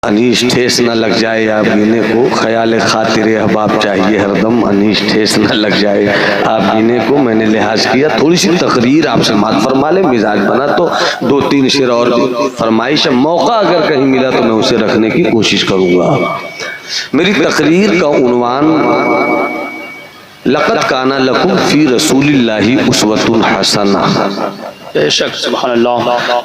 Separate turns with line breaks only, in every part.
अनीश ठेस न लग जाए आप जीने को, ख्याल खातिर अहबाब चाहिए हरदम, अनीश ठेस न लग जाए आप जीने को। मैंने लिहाज किया थोड़ी सी तकरीर आपसे मात फरमा ले, मिजाज बना तो दो तीन शेर और फरमाइश, मौका अगर कहीं मिला तो मैं उसे रखने की कोशिश करूंगा। मेरी तकरीर का उन्वान लक़द काना लकुम फी रसूलिल्लाहि उस्वतुन हसना।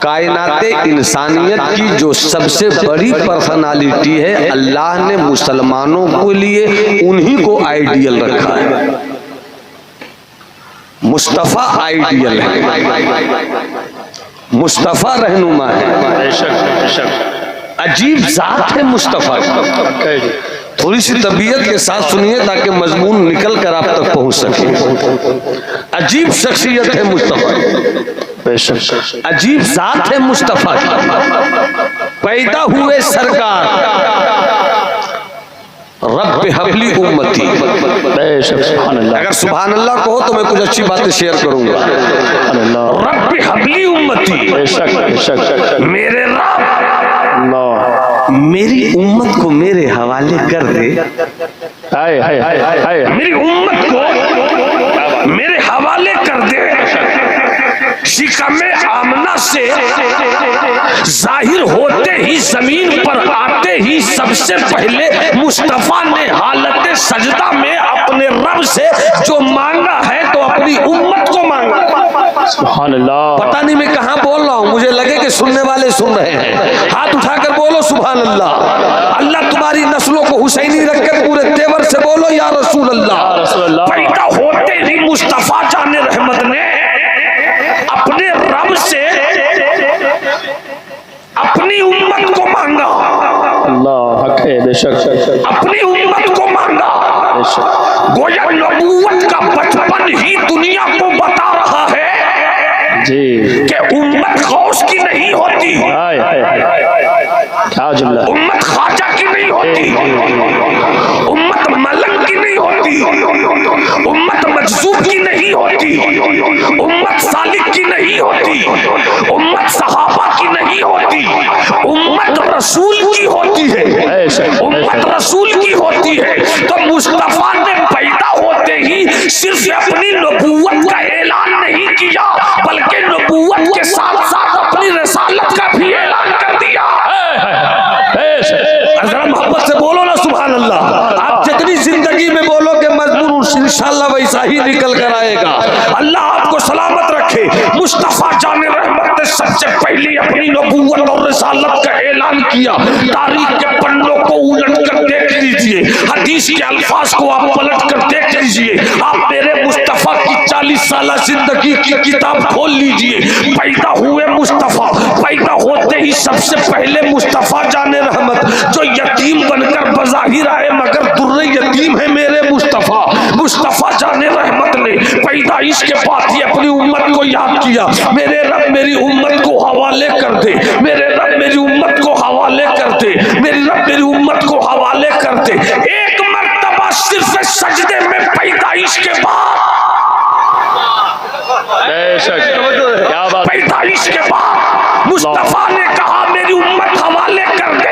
कायनाते इंसानियत की जो सबसे बड़ी पर्सनालिटी है, अल्लाह ने मुसलमानों के लिए उन्हीं को आइडियल रखा है। मुस्तफ़ा आइडियल है, मुस्तफ़ा रहनुमा है, अजीब जात है मुस्तफ़ा। थोड़ी सी तबीयत के साथ सुनिए ताकि मजमून निकल कर आप तक पहुंच सके। अजीब शख्सियत है मुस्तफ़ा, अजीब जात है मुस्तफ़ा की। पैदा हुए सरकार, रब्बे हबली उम्मती। अगर सुभान अल्लाह कहो तो मैं कुछ अच्छी बातें शेयर करूंगा। रब्बे हबली उम्मती, मेरे रब मेरी उम्मत को मेरे हवाले कर दे। मेरी उम्मत को मेरे हवाले कर दे। शिकमे आमना से जाहिर होते ही जमीन पर आते ही सबसे पहले मुस्तफा ने हालत सजदा में अपने रब से जो मांगा है तो अपनी उम्मत को मांगा। सुभान अल्लाह। पता नहीं मैं कहाँ बोल रहा हूँ, मुझे लगे कि सुनने वाले सुन रहे हैं। हाथ उठाकर बोलो सुभान अल्लाह। अल्लाह तुम्हारी नस्लों को हुसैनी रखकर पूरे तेवर से बोलो या रसूल अल्लाह। पैदा होते ही मुस्तफा जाने रहमत ने अपने रब से अपनी उम्मत को मांगा। अल्लाह हक है, बेशक अपनी उम्मत को मांगा। गोया नबूवत का बचपन ही दुनिया को बता रहा है जी कि उम्मत गौस की नहीं होती, क्या जुमला, उम्मत ख्वाजा की नहीं होती, उम्मत मलक की नहीं होती, उम्मत मजसूब की नहीं होती, उम्मत सालिक की नहीं होती, उम्मत सहाबा की नहीं होती, उम्मत रसूल की होती है, उम्मत रसूल की होती है। तो मुस्तफा ने पैदा होते ही सिर्फ अपनी नबूवत का ऐलान नहीं किया बल्कि नबूवत के साथ साथ अपनी रसालत का भी ऐलान कर दिया। जरा मोहब्बत से बोलो ना सुभान अल्लाह। आप जितनी जिंदगी में बोलोगे मजबूर इंशाअल्लाह वैसा ही निकल कर आएगा। अल्लाह आपको सलामत रखे। मुस्तफा जाने रहमत ने सबसे पहले अपनी नबूवत और रसालत का ऐलान किया। तारीख के पन्नों को उलट कर देख लीजिए, हदीस के अल्फाज को आप पलट कर देख लीजिए, आप मेरे मुस्तफा की 40 साल जिंदगी की किताब खोल लीजिए। पैदा हुए मुस्तफा, पैदा होते ही सबसे पहले मुस्तफा जाने रहमत जो यतीम बनकर बज़ाहिर आए मगर दुर्रे यतीम है मेरे मुस्तफा। मुस्तफा जाने रहमत ने पैदाइश के बाद ही अपनी उम्मत को याद किया। मेरे रब मेरी उम्मत को हवाले कर दे, मेरे रब मेरी उम्मत को हवाले कर दे, मेरी रब मेरी उम्मत को हवाले कर दे। एक मर्तबा सिर्फ सजदे में पैदाइश के बाद, पैदाइश के बाद मुस्तफा ने कहा मेरी उम्मत हवाले कर दे।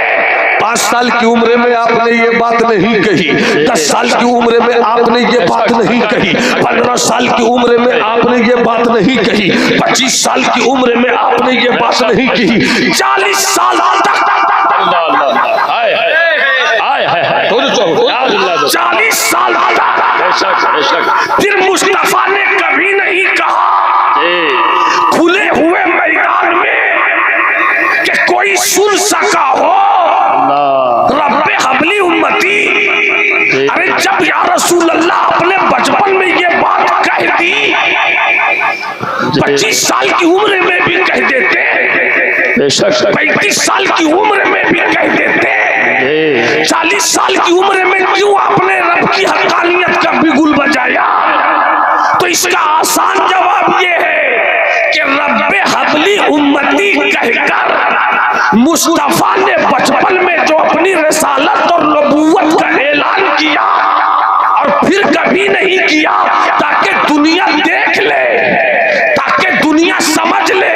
5 साल की उम्र में आपने ये बात नहीं कही, 10 साल की उम्र में आपने ये बात नहीं कही, 15 साल की उम्र में आपने ये बात नहीं कही, 25 साल की उम्र में आपने ये बात नहीं कही, 40 साल तक 40 साल तक फिर मुस्तफा ने कभी नहीं कहा खुले हुए मैदान में कि कोई सुन सका हो रब्बे हबली उम्मती। अरे जब या रसूल अल्लाह अपने बचपन में ये बात कह दी, 25 साल की उम्र में भी कह देते, 35 साल की उम्र में भी कह देते, 40 साल की उम्र में क्यों आपने रब की हक़ानियत का बिगुल बजाया? तो इसका आसान जवाब ये है कि रब्बे हबली उम्मती कहकर मुस्तफा ने बचपन में जो अपनी रसालत और नबूवत का ऐलान किया और फिर कभी नहीं किया ताकि दुनिया देख ले, ताकि दुनिया समझ ले,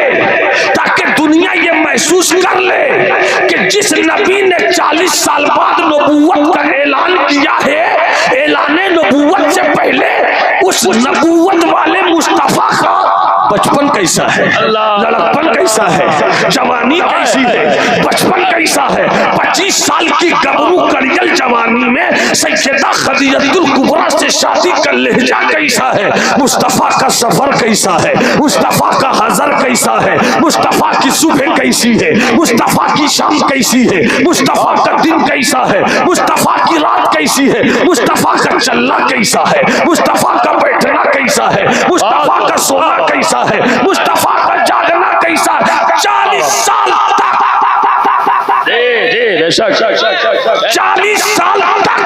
ताकि दुनिया ये महसूस कर ले कि जिस नबी ने 40 साल बाद नबूवत का ऐलान किया है, ऐलाने नबूवत से पहले उस नबूवत वाले मुस्तफा का बचपन कैसा है, लड़कपन कैसा है, जवानी कैसी है, बचपन कैसा है। 25 साल की गबरू करियल जवानी में सैयदा खदीजतुल कुबरा से शादी का लहजा कैसा है, मुस्तफा का सफर कैसा है, मुस्तफा का हजर कैसा है, मुस्तफा की सुबह कैसी है, मुस्तफा की शाम कैसी है, मुस्तफा का दिन कैसा है, मुस्तफा की रात कैसी है, मुस्तफा का चलना कैसा है, मुस्तफा का बैठना कैसा है, मुस्तफा का सोना कैसा है, मुस्तफा का जागना कैसा है। 40 साल तक 40 साल तक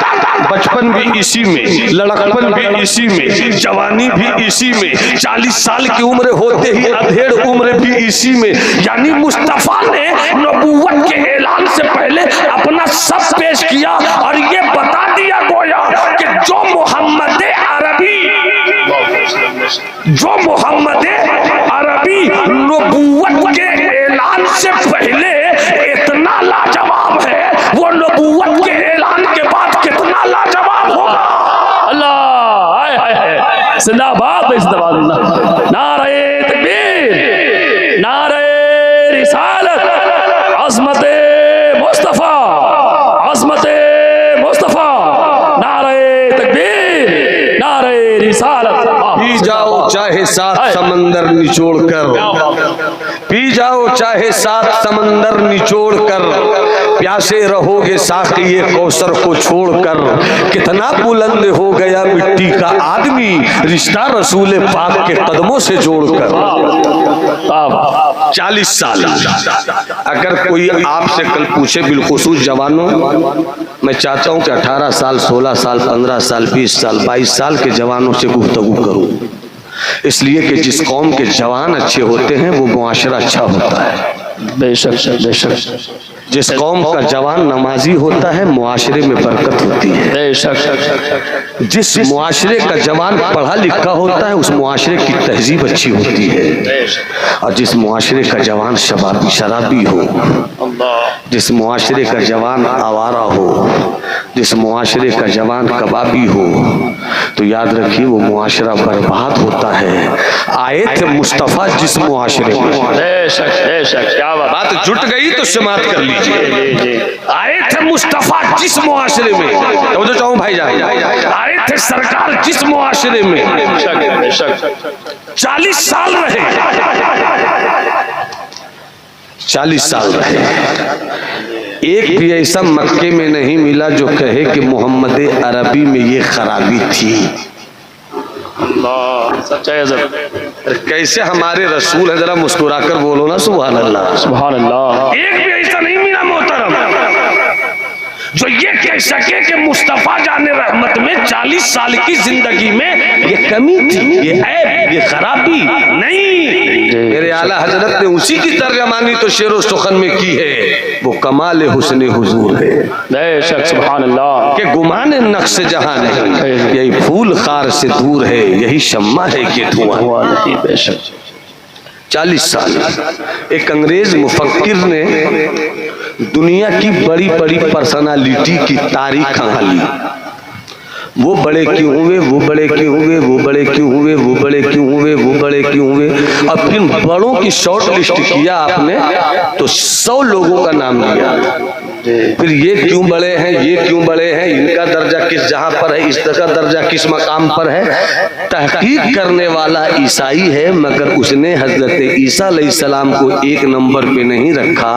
बचपन भी इसी में, लड़कपन भी इसी में, जवानी भी इसी में, 40 साल की उम्र होते ही अधेड़ उम्र भी इसी में। यानी मुस्तफा ने नबूवत के ऐलान से पहले अपना सब पेश किया और ये बता दिया गोया कि जो मोहम्मद अरबी नबूवत के ऐलान से पहले इतना लाजवाब है, वो नबूवत के ऐलान के बाद कितना लाजवाब होगा। अल्लाह जिंदाबाद, जिंदाबाद, नारे तकबीर, नारे रिसालत, अज़मते मुस्तफा, अज़मते मुस्तफा, नारे तकबीर, नारे रिसालत। पी जाओ चाहे 7 समंदर निचोड़ कर, पी जाओ चाहे 7 समंदर निचोड़ कर, प्यासे रहोगे साक़िए कौसर को छोड़कर। कितना बुलंद हो गया मिट्टी का आदमी, रिश्ता रसूल पाक के कदमों से जोड़कर। 40 साल। अगर कोई आपसे कल पूछे बिलखुसूस जवानों, मैं चाहता हूं कि 18 साल, 16 साल, 15 साल, 20 साल, 22 साल के जवानों से गुफ्तगू करूं, इसलिए कि जिस कौम के जवान अच्छे होते हैं वो मुआशरा अच्छा होता है। बेशक बेशक। जिस कौम का जवान नमाजी होता है मुआशरे में बरकत होती है। बेशक। जिस मुआशरे का जवान पढ़ा लिखा होता है उस मुआशरे की तहजीब अच्छी होती है। और जिस मुआशरे का जवान शराबी हो, जिस मुआशरे का जवान आवारा हो, जिस मुआशरे का जवान कबाबी हो, तो याद रखिए वो मुआशरा बर्बाद होता है। आए थे मुस्तफा जिस मुआशरे में, बात जुट गई तो समाप्त कर लीजिए। आए थे मुस्तफा जिस मुआशरे में, तो जो चाहूं भाई जान, आए थे सरकार जिस मुआशरे में 40 साल रहे, 40 साल रहे। एक भी ऐसा मक्के में नहीं मिला जो कहे कि मोहम्मद अरबी में ये खराबी थी। कैसे हमारे रसूल है, जरा मुस्कुरा कर बोलो ना सुभान अल्लाह, सुभान अल्लाह। एक भी ऐसा नहीं मिला मोहतरम जो ये कह सके कि मुस्तफा जाने रहमत में 40 साल की जिंदगी में ये कमी थी, ये ऐब, ये खराबी नहीं। मेरे आला हजरत ने उसी की तर्जमानी तो शेरो सुखन में की है, वो कमाल हुस्न हुजूर है। बेशक सुभान अल्लाह। के गुमान नक्श जहां नहीं, यही फूल खार से दूर है, यही शम्मा है कि धुआं नहीं। बेशक 40 साल। एक अंग्रेज मुफक्किर ने दुनिया की बड़ी बड़ी पर्सनालिटी की तारीख कहाँ ली, वो बड़े क्यों हुए, वो बड़े क्यों हुए, वो बड़े क्यों हुए, वो बड़े क्यों हुए, वो बड़े क्यों हुए। और फिर बड़ों की शॉर्ट लिस्ट किया आपने तो 100 लोगों का नाम लिया। फिर ये क्यों बड़े हैं, ये क्यों बड़े हैं, इनका दर्जा किस जहां पर है, इसका दर्जा किस मकाम पर है। तहकीक करने वाला ईसाई है, मगर उसने हजरत ईसा अलैहिस्सलाम को 1 नंबर पे नहीं रखा,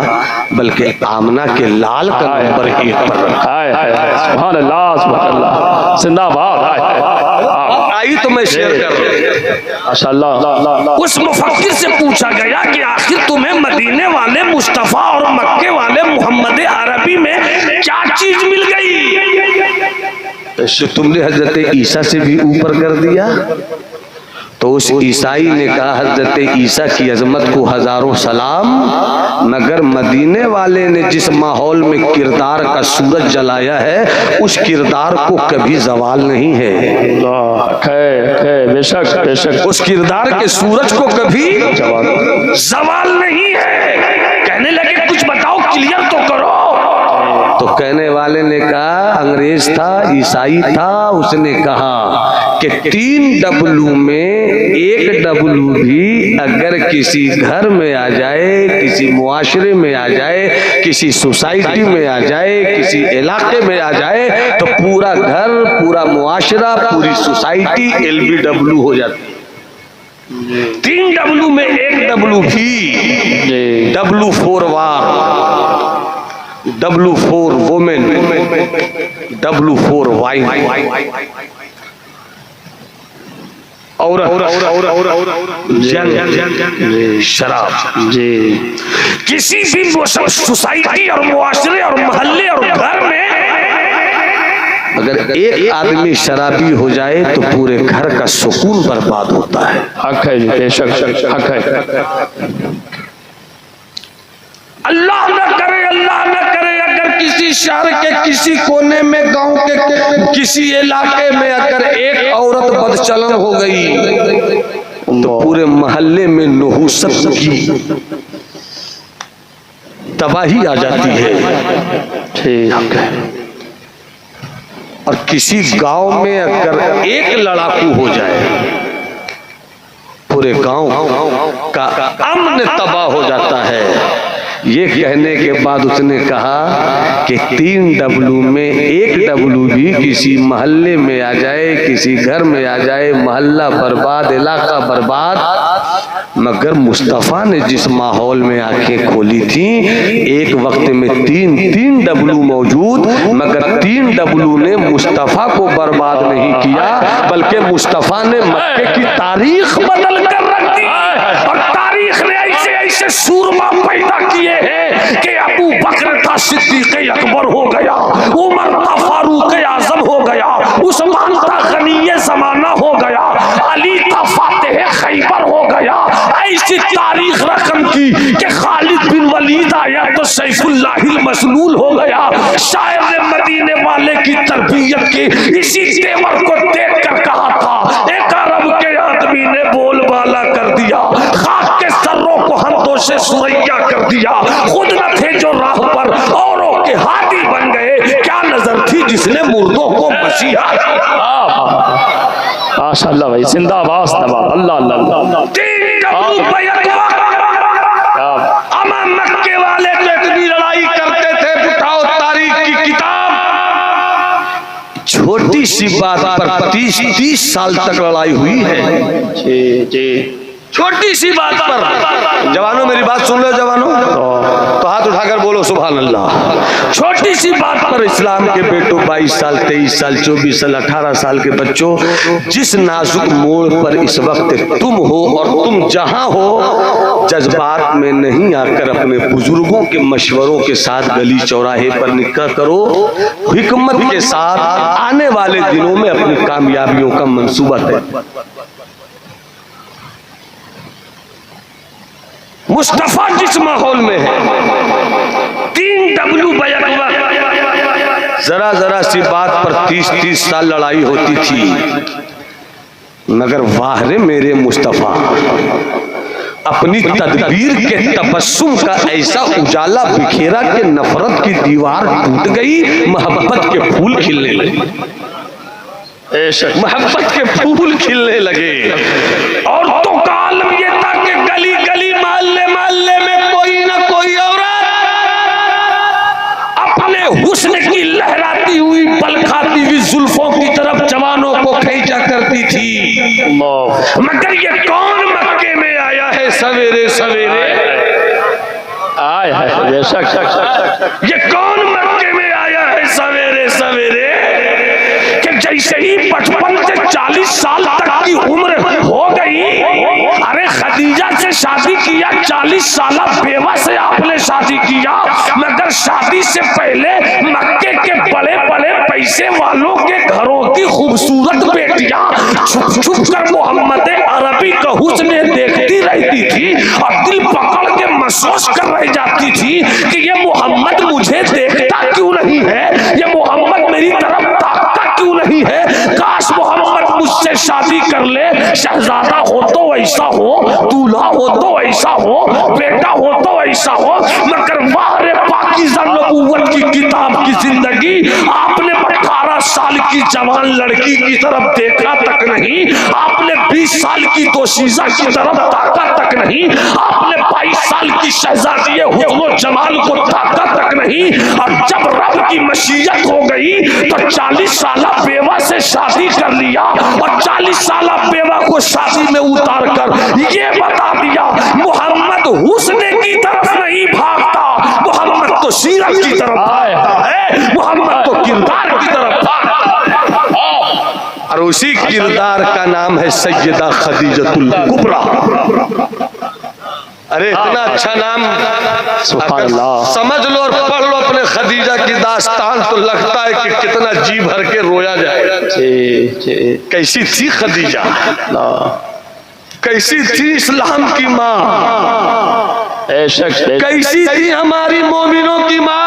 बल्कि आमना के लाल का नंबर 1 पर रखा। सुभान अल्लाह, सुभान अल्लाह, जिंदाबाद। आई तो मैं शेयर कर रहा हूं माशाअल्लाह। उस मुफक्किर से पूछा गया कि आखिर तुम्हें मदीने वाले मुस्तफा और मक्के वाले मोहम्मद अरबी में क्या चीज मिल गई तो तुमने हजरत ईसा से भी ऊपर कर दिया। तो उस ईसाई ने कहा हजरत ईसा की अजमत को हजारों सलाम, मगर मदीने वाले ने जिस माहौल में किरदार का सूरज जलाया है उस किरदार को कभी जवाल नहीं है। बेशक बेशक उस किरदार के सूरज को कभी जवाल नहीं है। कहने लगे कुछ बताओ, क्लियर तो करो। कहने वाले ने कहा, अंग्रेज था, ईसाई था, उसने कहा कि 3 डब्लू में 1 डब्लू भी अगर किसी घर में आ जाए, किसी मुआशरे में आ जाए, किसी सोसाइटी में आ जाए, किसी इलाके में आ जाए, तो पूरा घर, पूरा मुआशरा, पूरी सोसाइटी LBW हो जाती है। 3 डब्लू में 1 डब्लू भी, W4 वार, W4 वुमेन, W4 वाइन, शराब। किसी भी सोसाइटी और मुआशरे और मोहल्ले और घर में अगर एक आदमी शराबी हो जाए तो पूरे घर का सुकून बर्बाद होता है।
हक है, बेशक हक है।
अल्लाह न करे, अल्लाह न करे, अगर किसी शहर के किसी कोने में, गांव के किसी इलाके में अगर एक औरत बदचलन हो गई तो पूरे मोहल्ले में नहुसत की तबाही आ जाती है। ठीक है। और किसी गांव में अगर एक लड़ाकू हो जाए, पूरे गांव का अमन तबाह हो जाता है। ये कहने के बाद उसने कहा कि 3 डब्लू में 1 डब्लू भी किसी मोहल्ले में आ जाए, किसी घर में आ जाए, मोहल्ला बर्बाद, इलाका बर्बाद। मगर मुस्तफ़ा ने जिस माहौल में आंखें खोली थी, एक वक्त में 3 डब्लू मौजूद, मगर 3 डब्लू ने मुस्तफ़ा को बर्बाद नहीं किया, बल्कि मुस्तफ़ा ने मक्के की तारीख बदल कर रख दी। और तारीख ने ऐसे ऐसे सूरमा पैदा किए हैं कि अबू बकर था सिद्दीक़ अकबर हो गया, उमर था फारूक आज़म हो गया, उस्मान था गनीये ज़माना हो गया, अली था फातिह खैबर हो गया। ऐसी तारीख रकम की कि खालिद बिन वलीद आया तो सैफुल्लाहिल मसलूल हो गया। शायर ने मदीने वाले की तरबियत की इसी तेवर को देख कर कहा था, एक अरब के आदमी ने बोलबाला कर दिया, खाक के सर्रों को हंथों से सुरैया कर दिया। खुद न थे जो राह पर, औरों के हाथी बन गए। क्या नजर थी जिसने मुर्दों को मसीहा।
माशाअल्लाह भाई, जिंदाबाद अल्लाह अल्लाह।
3 डब्लू मक्के वाले तो इतनी लड़ाई करते थे, उठाओ तारीख की किताब, छोटी सी बात पर 30 साल तक लड़ाई हुई है। जी, छोटी सी बात पर। जवानों मेरी बात सुन लो, जवानों तो हाथ उठाकर बोलो सुभान अल्लाह। छोटी सी बात पर इस्लाम के बेटों, 22 साल, 23 साल, 24 साल, 18 साल के बच्चों, जिस नाजुक मोड़ पर इस वक्त तुम हो और तुम जहां हो, जज्बात में नहीं आकर अपने बुजुर्गों के मशवरों के साथ गली चौराहे पर निकल करो, हिकमत के साथ आने वाले दिनों में अपनी कामयाबियों का मंसूबा तय। मुस्तफा जिस माहौल में है, 3 डब्लू बैक वक्त, जरा सी बात पर 30 साल लड़ाई होती थी। मगर वाह रे मेरे मुस्तफा, अपनी तदबीर के तबस्सुम का ऐसा उजाला बिखेरा कि नफरत की दीवार टूट गई, मोहब्बत के फूल खिलने लगे। मोहब्बत के फूल खिलने लगे। और तो का आलम ये था कि गली गली, मोहल्ले मोहल्ले में कोई ना कोई औरत अपने हुस्न की लहराती हुई, बल खाती हुई जुल्फों की तरफ जवानों को खींचा करती थी। मगर ये कौन मक्के में आया है सवेरे सवेरे?
आया है बेशक।
ये कौन मक्के में आया है सवेरे सवेरे कि जैसे ही 55 से 40 साल तक की उम्र हो गई, अरे खदीजा से शादी किया, 40 साल बेवा से आपने शादी किया, मगर शादी से पहले मक्के के बड़े बड़े पैसे वालों के घरों की खूबसूरत बेटियां छुप छुप कर मोहम्मद अरबी का हुस्न देखती रहती थी और दिल पकड़ के महसूस कर रह जाती थी कि ये मोहम्मद मुझे देखता क्यों नहीं है, ये मोहम्मद मेरी तरफ ताकता क्यों नहीं है। काश मोहम्मद मुझसे शादी कर ले, शहजादा हो तो ऐसा हो, दूल्हा हो तो ऐसा हो, बेटा हो तो ऐसा हो। मगर वाह रे पाकीज़ा लोग नबूवत की किताब की जिंदगी। आपने 18 साल की जवान लड़की की तरफ देखा तक नहीं, आपने 20 साल की दोशीजा की तरफ ताका तक नहीं, आपने 22 साल की शहजादी हुस्न जमाल को ताका तक नहीं, और जब रब की मशीयत हो गई तो 40 साल बेवा से शादी कर लिया, और 40 साल बेवा को शादी में उतार कर ये बता दिया मोहम्मद हुस्न की तरफ नहीं भागता, मोहम्मद तो सीरत की तरफ भागता है, मोहम्मद तो किरदार की तरफ भागता है। और उसी किरदार का नाम है सैयदा खदीजतुल कुबरा। अरे इतना अच्छा नाम, अगर समझ लो और पढ़ लो अपने खदीजा की दास्तान तो लगता है कि कितना जी भर के रोया जाए। कैसी थी खदीजा, कैसी थी इस्लाम की माँ, कैसी थी हमारी मोमिनों की माँ।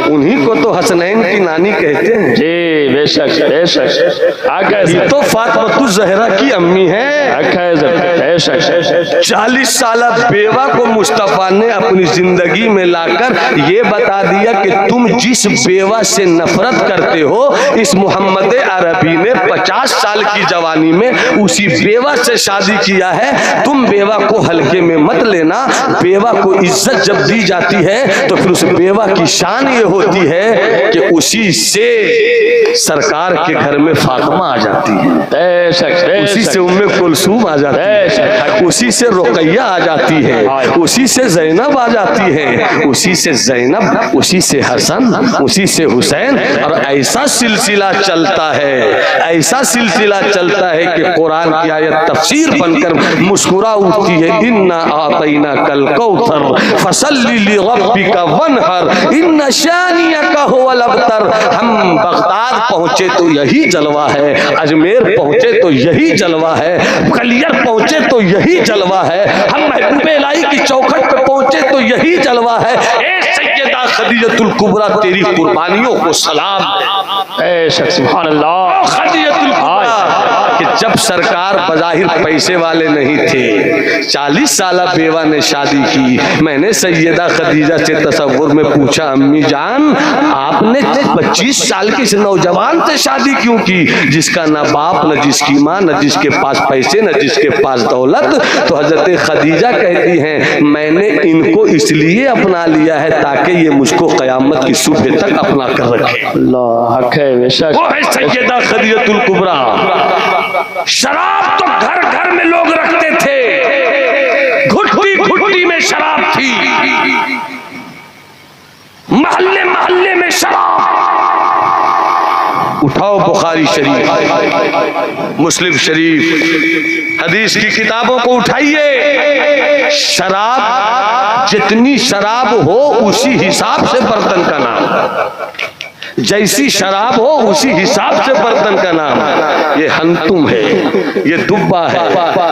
उन्हीं को तो हसनैन की नानी कहते हैं जी। बेशक बेशक तो फातिमा ज़हरा की अम्मी है। 40 साल बेवा को मुस्तफा ने अपनी जिंदगी में लाकर ये बता दिया कि तुम जिस बेवा से नफरत करते हो, इस मोहम्मद अरबी ने 50 साल की जवानी में उसी बेवा से शादी किया है। तुम बेवा को हल्के में मत लेना, बेवा को इज्जत जब दी जाती है तो फिर उस बेवा की शान ये होती है कि उसी से सरकार के घर में फातिमा आ जाती है, उसी से उम्मे कुलसूम आ जाती है, उसी से रुकैया आ जाती है, उसी से जैनब आ जाती है, उसी से जैनब, उसी से हसन, उसी से हुसैन, और ऐसा सिलसिला चलता है, ऐसा सिलसिला चलता है कि कुरान की आयत तफसीर बनकर मुस्कुरा उठती है। इन्ना आतैना कल कौसर फसल्ली लिरब्बिका वनहर इन्ना शानियका हुवल अबतर। हम बगदाद पहुंचे तो यही जलवा है, अजमेर पहुंचे तो यही जलवा है, कलियर पहुंचे तो यही जलवा है, हम महबूब इलाही की चौखट पे पहुंचे तो यही जलवा है। ए सैयदा खदीजतुल कुबरा, तेरी कुर्बानियों को सलाम।
ए सुभान अल्लाह।
खदीजतुल कुबरा कि जब सरकार बज़ाहिर पैसे वाले नहीं थे, 40 साल बेवा ने शादी की। मैंने सैयदा खदीजा से तसव्वुर में पूछा, अम्मी जान आपने 25 साल के इस नौजवान से शादी क्यों की, जिसका ना बाप, न जिसकी माँ, न जिसके पास पैसे, न जिसके पास दौलत। तो हजरत खदीजा कहती हैं मैंने इनको इसलिए अपना लिया है ताकि ये मुझको क़यामत की सुबह तक अपना कर रखे।
अल्लाह हक है, बेशक
वो है सैयदा खदीजतुल कुबरा। शराब तो घर घर में लोग रखते थे, घुट्टी घुट्टी में शराब थी, मोहल्ले मोहल्ले में शराब। उठाओ बुखारी शरीफ, मुस्लिम शरीफ, हदीस की किताबों को उठाइए। शराब, जितनी शराब हो उसी हिसाब से बर्तन का नाम, जैसी शराब हो उसी हिसाब से बर्तन का नाम। ये हंतुम है, ये दुब्बा है,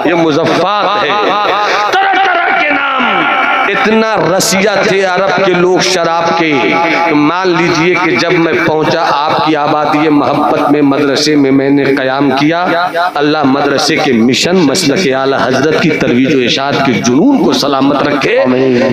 ये मुजफ्फात है, तरह तरह के नाम। इतना रसिया थे अरब के लोग शराब के। तो मान लीजिए कि जब मैं पहुंचा आपकी आबादी मोहब्बत में, मदरसे में मैंने कयाम किया। अल्लाह मदरसे के मिशन मसलक आला हजरत की तरवीज व इरशाद के जुनून को सलामत रखे।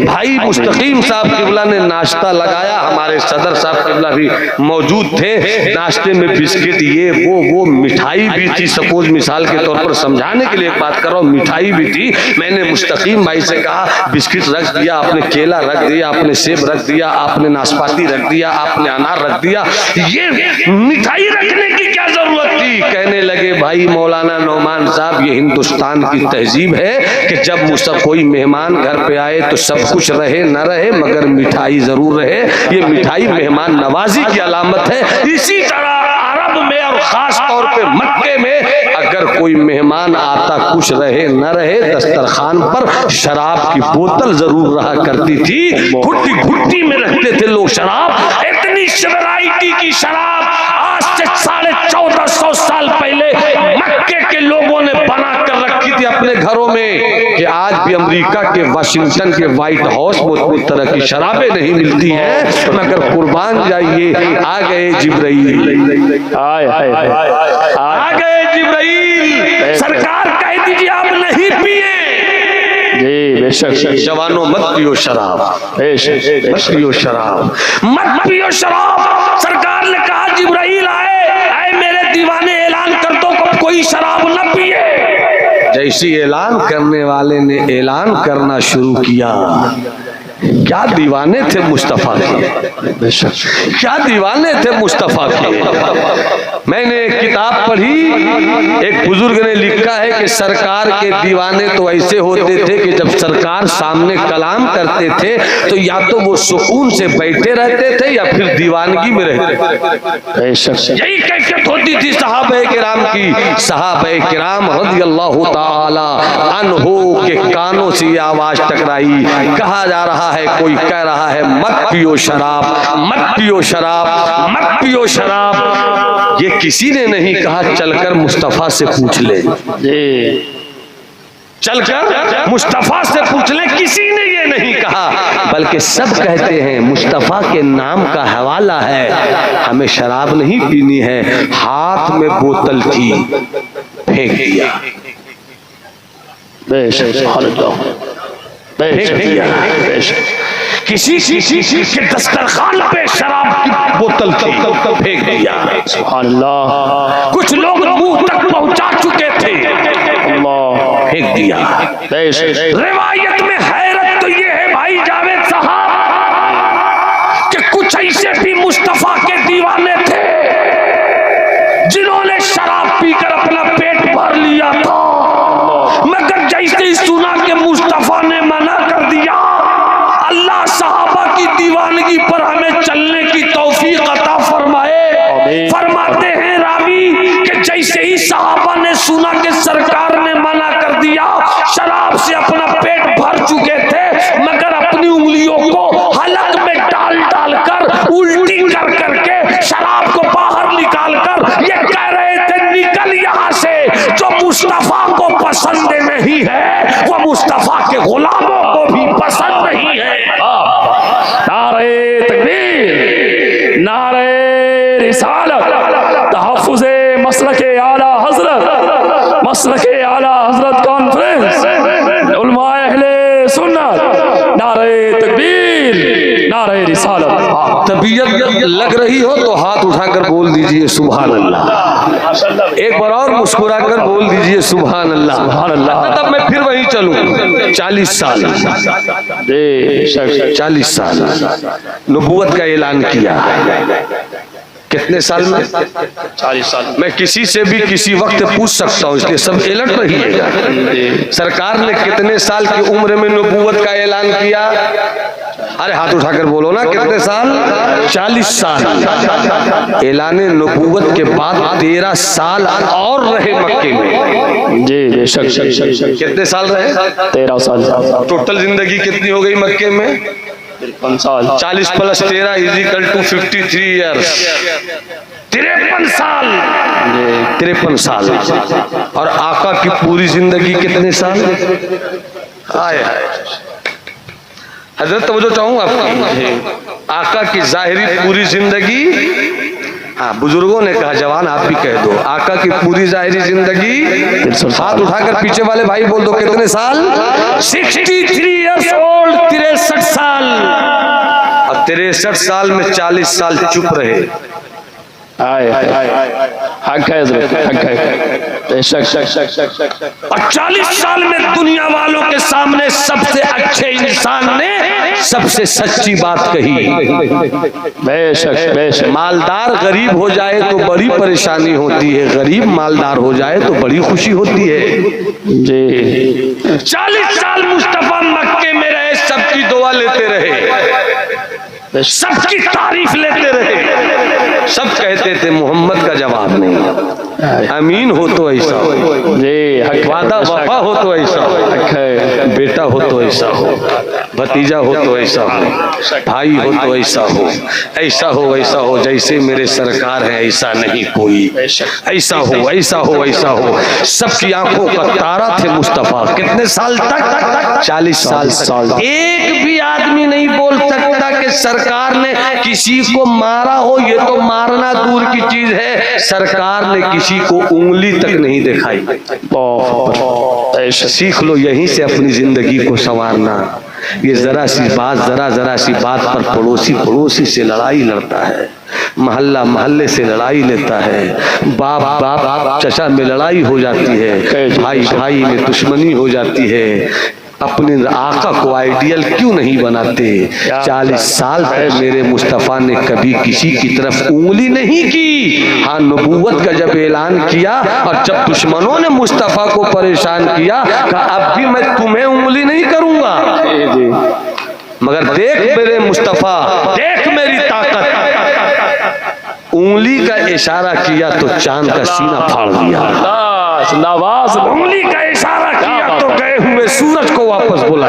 भाई मुस्तकीम साहब किबला ने नाश्ता लगाया, हमारे सदर साहब किबला भी मौजूद थे। नाश्ते में बिस्किट, ये वो मिठाई भी थी। सपोज मिसाल के तौर पर समझाने के लिए एक बात कर रहा हूँ, मिठाई भी थी। मैंने मुस्तकीम भाई से कहा बिस्किट रख दिया आपने, केला रख दिया आपने, सेब रख दिया आपने, नाशपाती रख दिया आपने, अनार रख दिया, ये मिठाई रखने की क्या जरूरत थी। कहने लगे भाई मौलाना नौमान साहब, ये हिंदुस्तान की तहजीब है कि जब मुझसे कोई मेहमान घर पे आए तो सब कुछ रहे न रहे मगर मिठाई जरूर रहे। ये मिठाई मेहमान नवाजी की अलामत है। इसी तरह अरब में और खास तौर पे मक्के में अगर कोई मेहमान आता कुछ रहे न रहे, दस्तरखान पर शराब की बोतल जरूर रहा करती थी। घुट्टी घुट्टी में रखते थे लोग शराब। इतनी वैरायटी की शराब आज से 1450 साल पहले मक्के के लोगों ने बना कर रखी थी अपने घरों में, कि आज भी अमेरिका के वाशिंगटन के व्हाइट हाउस में उस तरह की शराबें नहीं मिलती हैं। मगर कुर्बान जाइए, आ गए जिब्राइल, आ गए जिब्राइल। सरकार कह दीजिए आप नहीं पिए,
जी बेशक
जवानों मत पियो शराब,
बेशक
मत पियो शराब, मत पियो शराब। सरकार ने कहा जिब्राइल आए मेरे दीवाने ऐलान कर दो कोई शराब न पिए। जैसी ऐलान करने वाले ने ऐलान करना शुरू किया, क्या दीवाने थे मुस्तफा के,
बेशक
क्या दीवाने थे मुस्तफा के। मैंने एक किताब पढ़ी, एक बुजुर्ग ने लिखा है कि सरकार के दीवाने तो ऐसे होते थे कि जब सरकार सामने कलाम करते थे तो या तो वो सुकून से बैठे रहते थे या फिर दीवानगी में रहते थे।
बेशक
यही कैफियत होती थी सहाबे किराम की। सहाबे किराम रज़ियल्लाहु ताला अन्हु के कानों से ये आवाज टकराई, कहा जा रहा है, कोई कह रहा है मत पियो शराब, मत पियो शराब, मत पियो शराब। ये किसी ने नहीं कहा, चलकर मुस्तफा से पूछ ले, चलकर मुस्तफा से पूछ ले, किसी ने ये नहीं कहा, बल्कि सब कहते हैं मुस्तफा के नाम का हवाला है, हमें शराब नहीं पीनी है। हाथ में बोतल थी, फेंक दिया, किसी के दस्तरखान पे शराब की बोतल थी, फेंक दिया। कुछ लोग मुंह तक पहुंचा चुके थे, फेंक दिया। रिवायत में हैरत तो ये है भाई जावेद साहब कि कुछ ऐसे भी मुस्तफा के दीवाने थे जिन्होंने शराब पीकर अपना पेट भर लिया था, मगर जैसे ही सुना कि मुस्तफा ने मना कर दिया, अल्लाह सहाबा की दीवानगी पर हमें चलने की तौफीक अता फरमाए। फरमाते हैं रावी कि जैसे ही सहाबा ने सुना कि सरकार ने मना कर दिया, शराब से अपना पेट भर चुके थे, मगर अपनी उंगलियों को हलक में डाल डाल कर उल्टी कर करके शराब को बाहर निकाल कर ये कह रहे थे निकल यहाँ से, जो मुस्तफा को पसंद नहीं है वो मुस्तफा के गुलामों को भी पसंद नहीं है।
नारे तकबीर, नारे रिसालत, तहफ्फुज़े मसलके आला हजरत, मसलके आला हजरत कॉन्फ्रेंस, उलमाए अहले सुन्नत, नारे तकबीर, नारे रिसालत।
तबीयत लग रही हो तो हाथ उठाकर बोल दीजिए सुभान अल्लाह, एक बार और मुस्कुराकर बोल दीजिए सुभान अल्लाह, सुभान अल्लाह। तब मैं फिर वहीं चलूं। 40 साल 40 साल नबूवत का ऐलान किया, कितने साल में?
40 साल।
मैं किसी से भी किसी वक्त पूछ सकता हूँ, इसलिए सब अलर्ट रहिएगा। सरकार ने कितने साल की उम्र में नबूवत का ऐलान किया? अरे हाथ उठाकर बोलो ना, कितने साल? 40 साल। ऐलान नबूवत के बाद 13 साल और रहे मक्के में।
जी बेशक,
कितने साल रहे?
13 साल।
टोटल जिंदगी कितनी हो गई मक्के में?
53 साल।
40 + 13 = 53 ईयर्स, 53 साल। 53 साल। और आका की पूरी जिंदगी कितने साल? आए हजरत तवज्जो चाहूंगा आपकी, आका की जाहिरी पूरी जिंदगी, हाँ बुजुर्गों ने कहा, जवान आप भी कह दो, आका की पूरी जाहिरी जिंदगी। हाथ उठाकर पीछे वाले भाई बोल दो कितने साल? 63 ईयर्स ओल्ड, 63 साल। और 63 साल में 40 साल चुप रहे।
हक है हजरत, हक है बेशक।
और 40 साल में दुनिया वालों के सामने सबसे अच्छे इंसान ने सबसे सच्ची बात कही।
बेशक बेशक।
मालदार गरीब हो जाए तो बड़ी परेशानी होती है, गरीब मालदार हो जाए तो बड़ी खुशी होती है।
जी
40 साल मुस्तफा मक्के में रहे, सबकी दुआ लेते रहे, सबकी तारीफ लेते रहे। सब कहते थे मोहम्मद का जवाब नहीं, अमीन हो तो ऐसा हो, वादा वफा हो तो ऐसा हो, बेटा हो तो ऐसा हो, भतीजा हो तो ऐसा हो, भाई हो तो ऐसा हो, ऐसा हो ऐसा हो, जैसे मेरे सरकार है ऐसा नहीं कोई, ऐसा हो ऐसा हो ऐसा हो। सबकी आंखों का तारा थे मुस्तफा। कितने साल तक? 40 साल। एक भी आदमी नहीं बोल सकता कि सरकार ने किसी को मारा हो, ये तो मारना दूर की चीज है, सरकार ने किसी को उंगली तक नहीं दिखाई। सीख लो यहीं से अपनी जिंदगी को संवारना। ये जरा सी बात पर पड़ोसी से लड़ाई लड़ता है, मोहल्ला मोहल्ले से लड़ाई लेता है, बाप चचा में लड़ाई हो जाती है, भाई में दुश्मनी हो जाती है। अपने आका को आइडियल क्यों नहीं बनाते? 40 साल तक मेरे मुस्तफ़ा ने कभी किसी की तरफ उंगली नहीं की। हाँ, नबूवत का जब ऐलान किया और जब दुश्मनों ने मुस्तफ़ा को परेशान किया, कहा अब भी मैं तुम्हें उंगली नहीं करूंगा, मगर देख मेरे मुस्तफ़ा, देख मेरी ताकत। उंगली का इशारा किया तो चांद का सीना फाड़ दिया। उंगली का इशारा किया तो गए हुए सूरज को वापस बुला।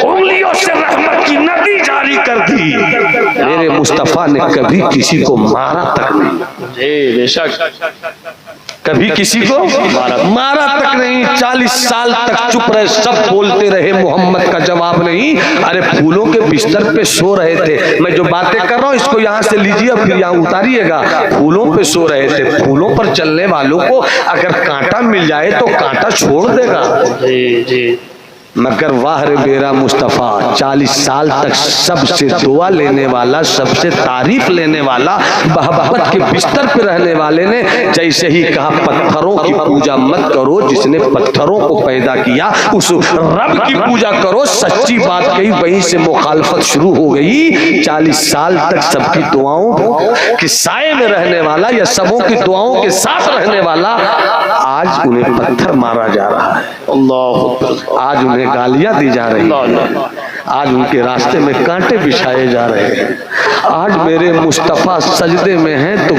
उंगलियों से रहमत की नदी जारी कर दी। मेरे मुस्तफ़ा ने कभी किसी को मारा तक नहीं, बेशक कभी किसी को मारा तक नहीं। 40 साल तक चुप रहे, सब बोलते रहे, मोहम्मद का जवाब नहीं। अरे फूलों के बिस्तर पे सो रहे थे, मैं जो बातें कर रहा हूँ इसको यहाँ से लीजिए और फिर यहाँ उतारिएगा। फूलों पे सो रहे थे, फूलों पर चलने वालों को अगर कांटा मिल जाए तो कांटा छोड़ देगा। जी। मगर वाह रे मेरा मुस्तफ़ा, 40 साल तक सबसे दुआ लेने वाला, सबसे तारीफ लेने वाला, मोहब्बत के बिस्तर पे रहने वाले ने जैसे ही कहा पत्थरों की पूजा मत करो, जिसने पत्थरों को पैदा किया उस रब की पूजा करो, सच्ची बात कही, वहीं से मुखालफत शुरू हो गई। 40 साल तक सबकी दुआओं के साए में रहने वाला या सबों की दुआओं के साथ रहने वाला, आज उन्हें पत्थर मारा जा रहा है, आज उन्हें गालियां दी जा रही है, आज उनके रास्ते में कांटे बिछाए जा रहे हैं। आज मेरे मुस्तफ़ा सजदे में हैं तो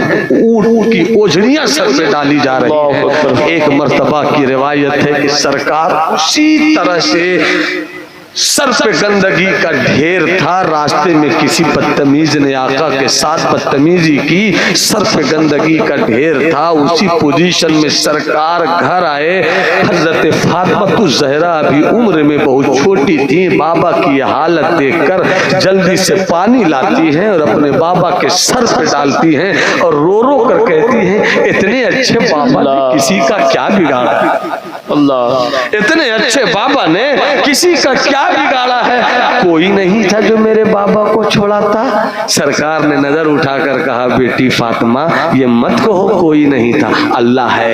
ऊंट की ओझड़ियां सर पे डाली जा रही हैं। एक मर्तबा की रिवायत है कि सरकार उसी तरह से सर पे गंदगी का ढेर था, रास्ते में किसी बदतमीज ने आका के साथ बदतमीजी की, सर पे गंदगी का ढेर था। उसी पोजीशन में सरकार घर आए। हजरत फातिमा ज़हरा अभी उम्र में बहुत छोटी थी, बाबा की हालत देखकर जल्दी से पानी लाती हैं और अपने बाबा के सर पे डालती हैं और रो रो कर कहती हैं, इतने अच्छे बाबा ने किसी का क्या बिगाड़ा? अल्लाह, इतने अच्छे बाबा ने किसी का क्या बिगाड़ा है? कोई नहीं था जो मेरे बाबा को छोड़ाता। सरकार ने नजर उठाकर कहा, बेटी फातिमा ये मत कहो कोई नहीं था, अल्लाह है।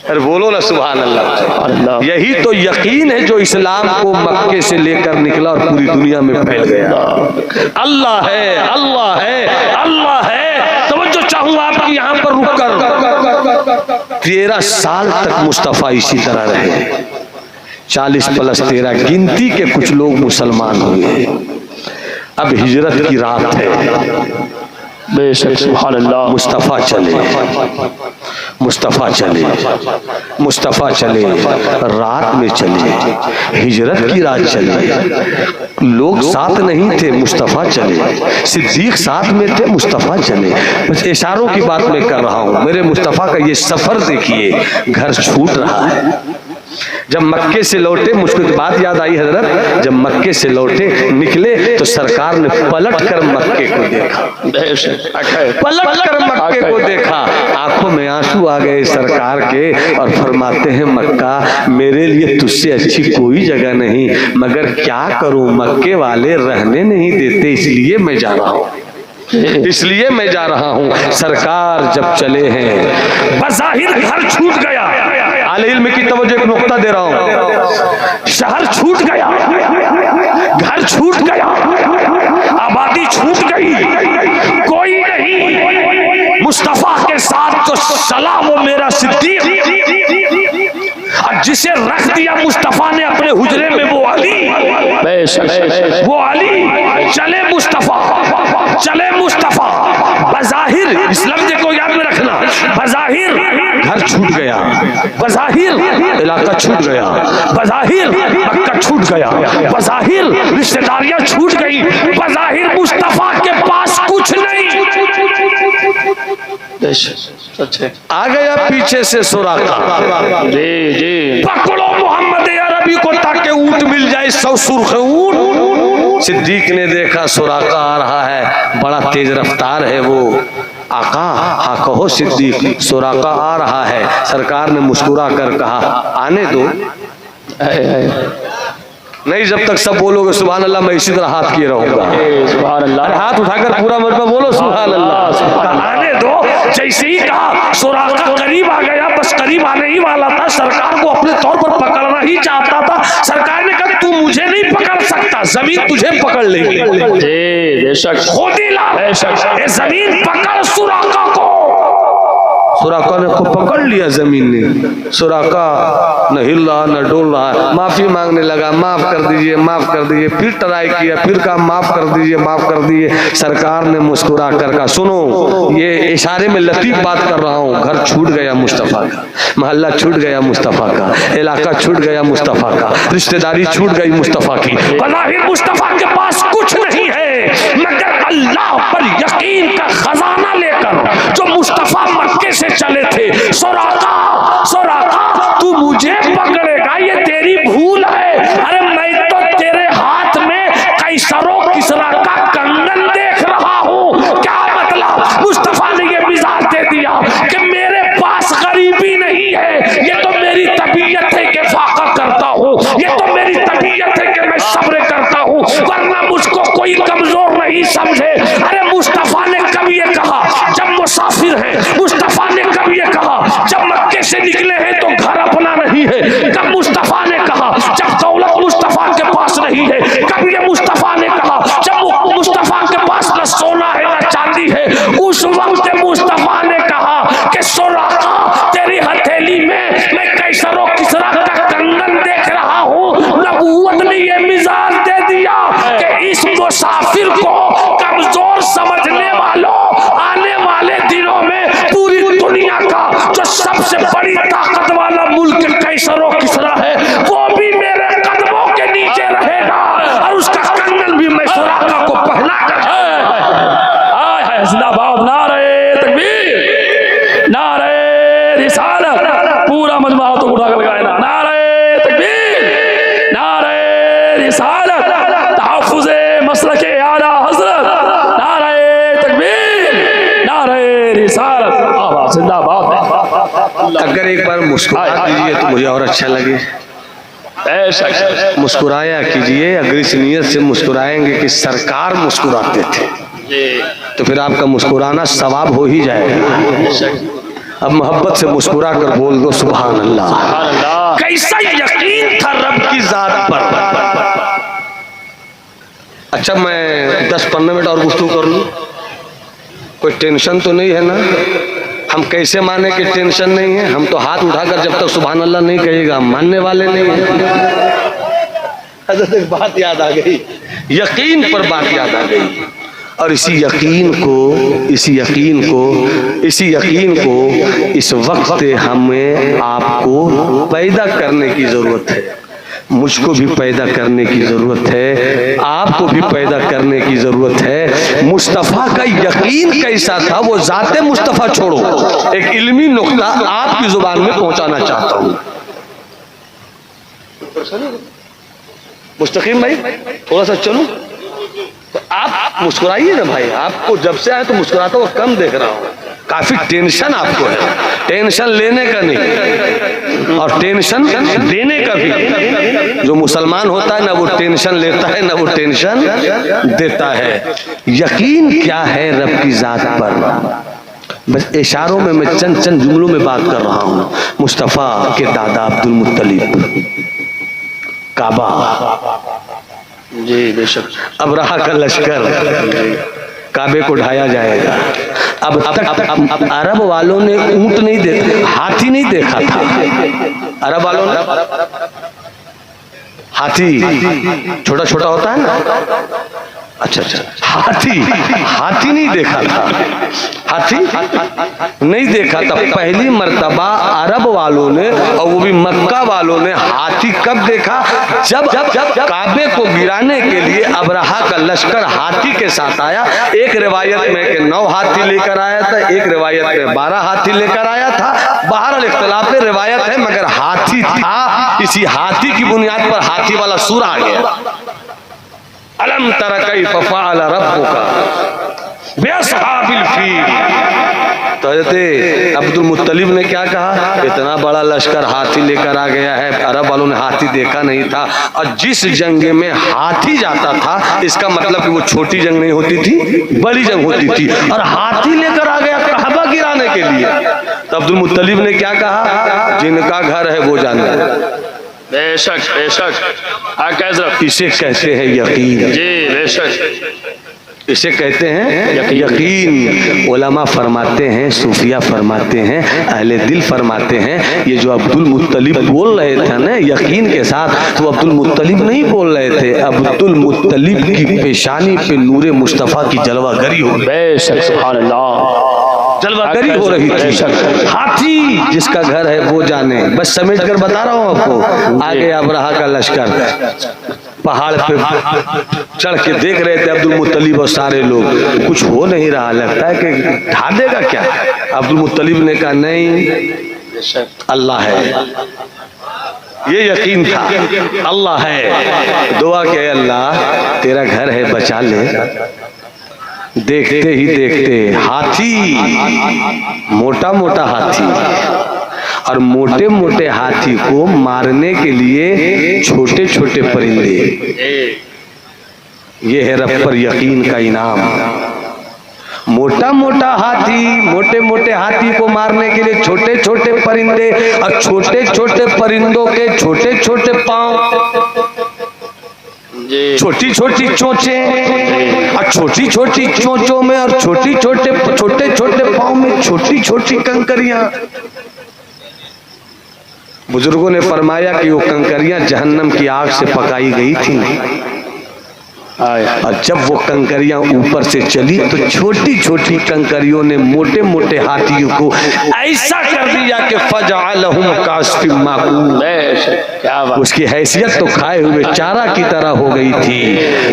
अरे बोलो ना सुभान अल्लाह। यही तो यकीन है जो इस्लाम को मक्के से लेकर निकला और पूरी दुनिया में फैल गया। अल्लाह है, अल्लाह है, अल्लाह है। तवज्जो चाहूंगा आपकी यहाँ पर रुक कर। 13 साल तक मुस्तफ़ा इसी तरह रहे। 40 + 13 गिनती के कुछ लोग मुसलमान हुए। अब हिजरत की रात है, बेशक सुभान अल्लाह। मुस्तफ़ा चले, मुस्तफ़ा चले, मुस्तफ़ा चले, रात में चले, हिजरत की रात चले। लोग साथ नहीं थे, मुस्तफ़ा चले, सिद्दीक साथ में थे, मुस्तफ़ा चले। बस इशारों की बात मैं कर रहा हूँ। मेरे मुस्तफ़ा का ये सफर देखिए, घर छूट रहा है। जब मक्के से लौटे, मुझको तो बात याद आई हजरत, जब मक्के से लौटे निकले तो सरकार ने पलट कर मक्के को देखा, पलट कर मक्के को देखा। आंखों में आंसू आ गए सरकार के और फरमाते हैं, मक्का मेरे लिए तुझसे अच्छी कोई जगह नहीं, मगर क्या करूं, मक्के वाले रहने नहीं देते, इसलिए मैं जा रहा हूँ, इसलिए मैं जा रहा हूँ। सरकार जब चले हैं, बज़ाहिर घर छूट गया। आले इल्म की तवज्जो एक नुक्ता दे रहा हूँ। शहर छूट गया, घर छूट गया, आबादी छूट गई, कोई नहीं। मुस्तफ़ा के साथ जो चला वो मेरा सिद्दीक, और जिसे रख दिया मुस्तफ़ा ने अपने हुजरे में वो अली, वो अली। चले मुस्तफ़ा, चले मुस्तफ़ा। बज़ाहिर इस लफ्ज़ को याद में रखना, बज़ाहिर घर छूट गया, बज़ाहिर इलाका छूट गया, बज़ाहिर मक्का छूट गया, बज़ाहिर रिश्तेदारियां छूट गई, बज़ाहिर मुस्तफ़ा के पास कुछ नहीं। आ गया पीछे से सुराका, जी जी, पकड़ो मोहम्मद अरबी को ताकि ऊंट मिल जाए, 100 सुर्ख ऊंट। सिद्दीक ने देखा सुराका आ रहा है, बड़ा तेज रफ्तार है वो। आका हाँ कहो सिद्दीक, सुराका आ रहा है। सरकार ने मुस्कुरा कर कहा आने दो। नहीं, जब तक सब बोलोगे सुभान अल्लाह मैं इसी तरह हाथ किए रहूंगा।
सुभान अल्लाह,
अरे हाथ उठाकर पूरा मरतबा बोलो सुभान अल्लाह। आने दो। जैसे ही कहा सुराका करीब आ गया, बस करीब आने ही वाला था, सरकार को अपने तौर पर पकड़ना ही चाहता था। सरकार ने कहा तू मुझे नहीं पकड़ सकता, जमीन तुझे पकड़ लेगी।
जी बेशक,
खुद ही ला, ये जमीन पकड़ सुराका को। सुराका ने को पकड़ लिया जमीन ने। सुराका न हिल रहा न डोल रहा है। माफी मांगने लगा, माफ कर दीजिए माफ कर दीजिए। फिर ट्राई किया, फिर कहा माफ कर दीजिए माफ कर दीजिए। सरकार ने मुस्कुरा कर कहा सुनो, ये इशारे में लतीफ बात कर रहा हूँ, घर छूट गया मुस्तफा का, मोहल्ला छूट गया मुस्तफा का, इलाका छूट गया मुस्तफा का, रिश्तेदारी छूट गई मुस्तफा की। बज़ाहिर मुस्तफा के पास कुछ नहीं है मगर अल्लाह पर यकीन का खजाना लेकर जो मुस्तफा मक्के से चले थे। सुराका सुराका तू मुझे पकड़ेगा ये तेरी भूल है। अरे मैं तो तेरे हाथ में कैसरो किसरा का कंगन देख रहा हूँ। क्या मतलब? मुस्तफा ने ये मिजाज दे दिया कि मेरे पास गरीबी नहीं है, ये तो मेरी तबीयत है कि फाका करता हूँ, ये तो मेरी तबीयत है कि मैं सब्र करता हूँ, वरना मुझको कोई कमजोर नहीं समझे। अरे मुस्तफा ने कब ये कहा जब मुसाफिर है? मुस्तफा ने कब ये कहा जब मक्के से निकले हैं तो घर अपना नहीं है? कब मुस्तफा ने कहा जब दौलत मुस्तफा के पास नहीं है? कब ये मुस्तफा ने कहा जब मुस्तफा के पास न सोना है न चांदी है? उस वक्त मुस्तफा ने कहा कि सुराका तेरी हथेली में मैं कैसरो किसरा का कंगन देख रहा हूँ। नबूवत ने ये मिजाज दे दिया कि इस मुसाफिर को कमजोर समझने वालों, आने वाले दिनों में पूरी दुनिया का जो सबसे बड़ी ताकत वाला मुल्क कैसरो किसरा है वो भी मेरे कदमों के नीचे रहेगा और उसका कंगन भी मैं सुराका को पहना कर।
जिंदाबाद, नारे तकबीर, नारे रिसालत। पूरा मजमा हाथों को उठाकर गाएगा नारे तकबीर, नारे रिसालत, तहफ्फुज़े मसलके आला हज़रत, नारे तकबीर, नारे रिसालत। जिंदाबाद।
अगर एक बार मुस्कुरा दीजिए तो मुझे और अच्छा लगे। मुस्कुराया कीजिए, अगर इस नीयत से मुस्कुराएंगे कि सरकार मुस्कुराते थे तो फिर आपका मुस्कुराना सवाब हो ही जाएगा। अब मोहब्बत से मुस्कुरा कर बोल दो सुभान अल्लाह। कैसा यकीन था रब की जात पर। अच्छा मैं 10-15 मिनट और गुफ्तगू कर लूं, कोई टेंशन तो नहीं है ना? हम कैसे माने कि टेंशन नहीं है? हम तो हाथ उठाकर जब तक सुभान अल्लाह नहीं कहेगा हम मानने वाले नहीं हैं। एक बात याद आ गई, यकीन पर बात याद आ गई। और इसी यकीन को इस वक्त हमें आपको पैदा करने की जरूरत है। मुझको भी पैदा करने की जरूरत है, आपको भी पैदा करने की जरूरत है। मुस्तफा का यकीन कैसा था वो जाते मुस्तफा छोड़ो, एक इल्मी नुक्ता आपकी जुबान में पहुंचाना चाहता हूं। मुस्तकीम भाई थोड़ा सा चलो, तो आप मुस्कुराइए ना भाई। आपको जब से आए तो मुस्कुराता हुआ कम देख रहा हूँ। काफी टेंशन आपको है, टेंशन लेने का नहीं और टेंशन देने का भी। जो मुसलमान होता है ना वो टेंशन लेता है ना वो टेंशन देता है। यकीन क्या है रब की जात पर? बस इशारों में मैं चंद जुमलों में बात कर रहा हूँ। मुस्तफा के दादा अब्दुल मुत्तलिब, काबा,
जी बेशक,
अबरहा का लश्कर काबे को ढाया जाएगा। अब तक अरब वालों ने ऊंट नहीं देखा, हाथी नहीं देखा था। अरब वालों ने हाथी छोटा छोटा होता है ना, अच्छा हाथी नहीं देखा था। हाथी नहीं देखा था। पहली मर्तबा अरब वालों ने और वो भी मक्का वालों ने हाथी कब देखा? जब काबे को गिराने के लिए अबरहा का लश्कर हाथी के साथ आया। एक रिवायत में कि 9 हाथी लेकर आया था, एक रिवायत में 12 हाथी लेकर आया था। बहरहाल इख्तिलाफ रिवायत है मगर हाथी था। इसी हाथी की बुनियाद पर हाथी वाला सूरा आ गया। अलम तरा कैफ फ़अल रब्बुका बिअस्हाबिल फील। तो हज़रत अब्दुल मुत्तलिब ने क्या कहा, इतना बड़ा लश्कर हाथी लेकर आ गया है, अरब वालों ने हाथी देखा नहीं था, और जिस जंग में हाथी जाता था इसका मतलब कि वो छोटी जंग नहीं होती थी, बड़ी जंग होती थी, और हाथी लेकर आ गया कहबा गिराने के लिए। तो अब्दुल मुत्तलिब ने क्या कहा, जिनका घर है वो जाने।
बेशक बेशक
इसे कहते हैं यकीन।
जी बेशक
इसे कहते हैं यकीन। उलमा फरमाते हैं, सूफिया फरमाते हैं, अहले दिल फरमाते हैं, ये जो अब्दुल मुत्तलिब बोल रहे थे ना यकीन के साथ, तो अब्दुल मुत्तलिब नहीं बोल रहे थे, अब्दुल मुत्तलिब की पेशानी पे नूरे मुस्तफ़ा की जलवागरी हो रही,
बेशक सुभान अल्लाह,
जलवागरी हो रही थी। हाथी जिसका घर है वो जाने। बस समेट कर बता रहा हूँ आपको। आगे अबरहा का लश्कर पहाड़ पे चढ़ के देख रहे थे अब्दुल मुत्तलिब और सारे लोग, कुछ हो नहीं रहा, लगता है कि ढा देगा क्या। अब्दुल मुत्तलिब ने कहा नहीं, अल्लाह है, ये यकीन था, अल्लाह है। दुआ के अल्लाह तेरा घर है बचा ले। देखते ही देखते हाथी, मोटा मोटा हाथी, और मोटे मोटे हाथी को मारने के लिए छोटे छोटे परिंदे, ये है रब पर यकीन का इनाम। मोटा मोटा हाथी, मोटे मोटे हाथी को मारने के लिए छोटे छोटे परिंदे, और छोटे छोटे परिंदों के छोटे छोटे पांव, छोटी छोटी चोंचें, और छोटी छोटी चोंचों में और छोटी छोटे छोटे छोटे पांव में छोटी छोटी कंकरियां। बुजुर्गों ने फरमाया कि वो कंकरियां जहन्नम की आग से पकाई गई थी, और जब वो कंकरियां ऊपर से चली तो छोटी छोटी कंकरियों ने मोटे मोटे हाथियों को ऐसा कर दिया कि फजअलहुम कास्फिम माकूल, उसकी हैसियत तो खाए हुए चारा की तरह हो गई थी।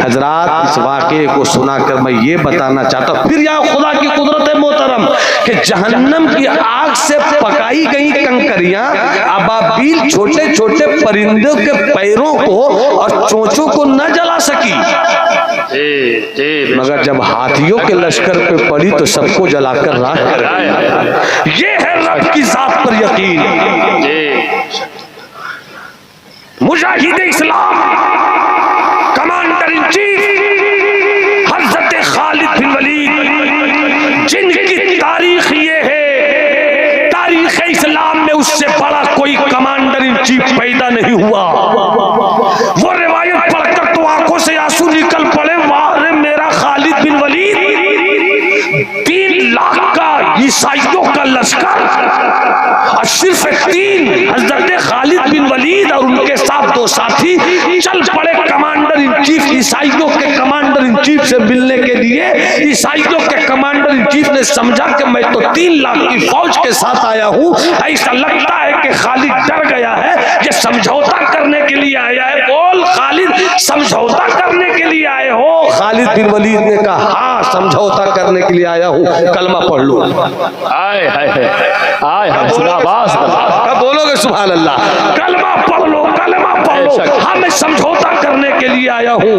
हजरात, इस वाक़े को सुनाकर मैं ये बताना चाहता हूँ, फिर यहाँ खुदा की कुदरत है मोहतरम, कि जहन्नम की आग से पकाई गई कंकरियां अबाबील छोटे छोटे परिंदों के पैरों को और चोंचों को न जला सकी, मगर जब हाथियों के लश्कर पे पड़ी तो सबको जलाकर राख कर गई। ये है रब की जात पर यकीन। मुजाहिद इस्लाम कमांडर इन चीफ हज़रत खालिद बिन वलीद, जिनकी तारीख ये है, तारीख इस्लाम में उससे बड़ा कोई कमांडर इन चीफ पैदा नहीं हुआ। वो रिवायत पढ़कर तो आंखों से आंसू निकल पड़े, वाह मेरा खालिद बिन वलीद, 3 लाख का ईसाइयों का लश्कर, और सिर्फ 3 हज़रत खालिद बिन वलीद और उनके साथ 2 साथी चल पड़े कमांडर इन चीफ, ईसाइयों के कमांडर इन चीफ से मिलने के लिए। ईसाइयों के कमांडर इन चीफ ने समझा कि मैं तो 3 लाख की फौज के साथ आया हूँ, ऐसा लगता है कि खालिद डर गया है, ये समझौता करने के लिए आया है। बोल खालिद, समझौता करने के लिए आए हो? खालिद बिन वलीद ने कहा हाँ, समझौता करने के लिए आया हूँ, कलमा पढ़ लो।
आए हाय आए हाय, सुनाबास
कब बोलोगे सुभान अल्लाह? कलमा पढ़ लो, कलमा पढ़ लो, हाँ मैं समझौता करने के लिए आया हूँ।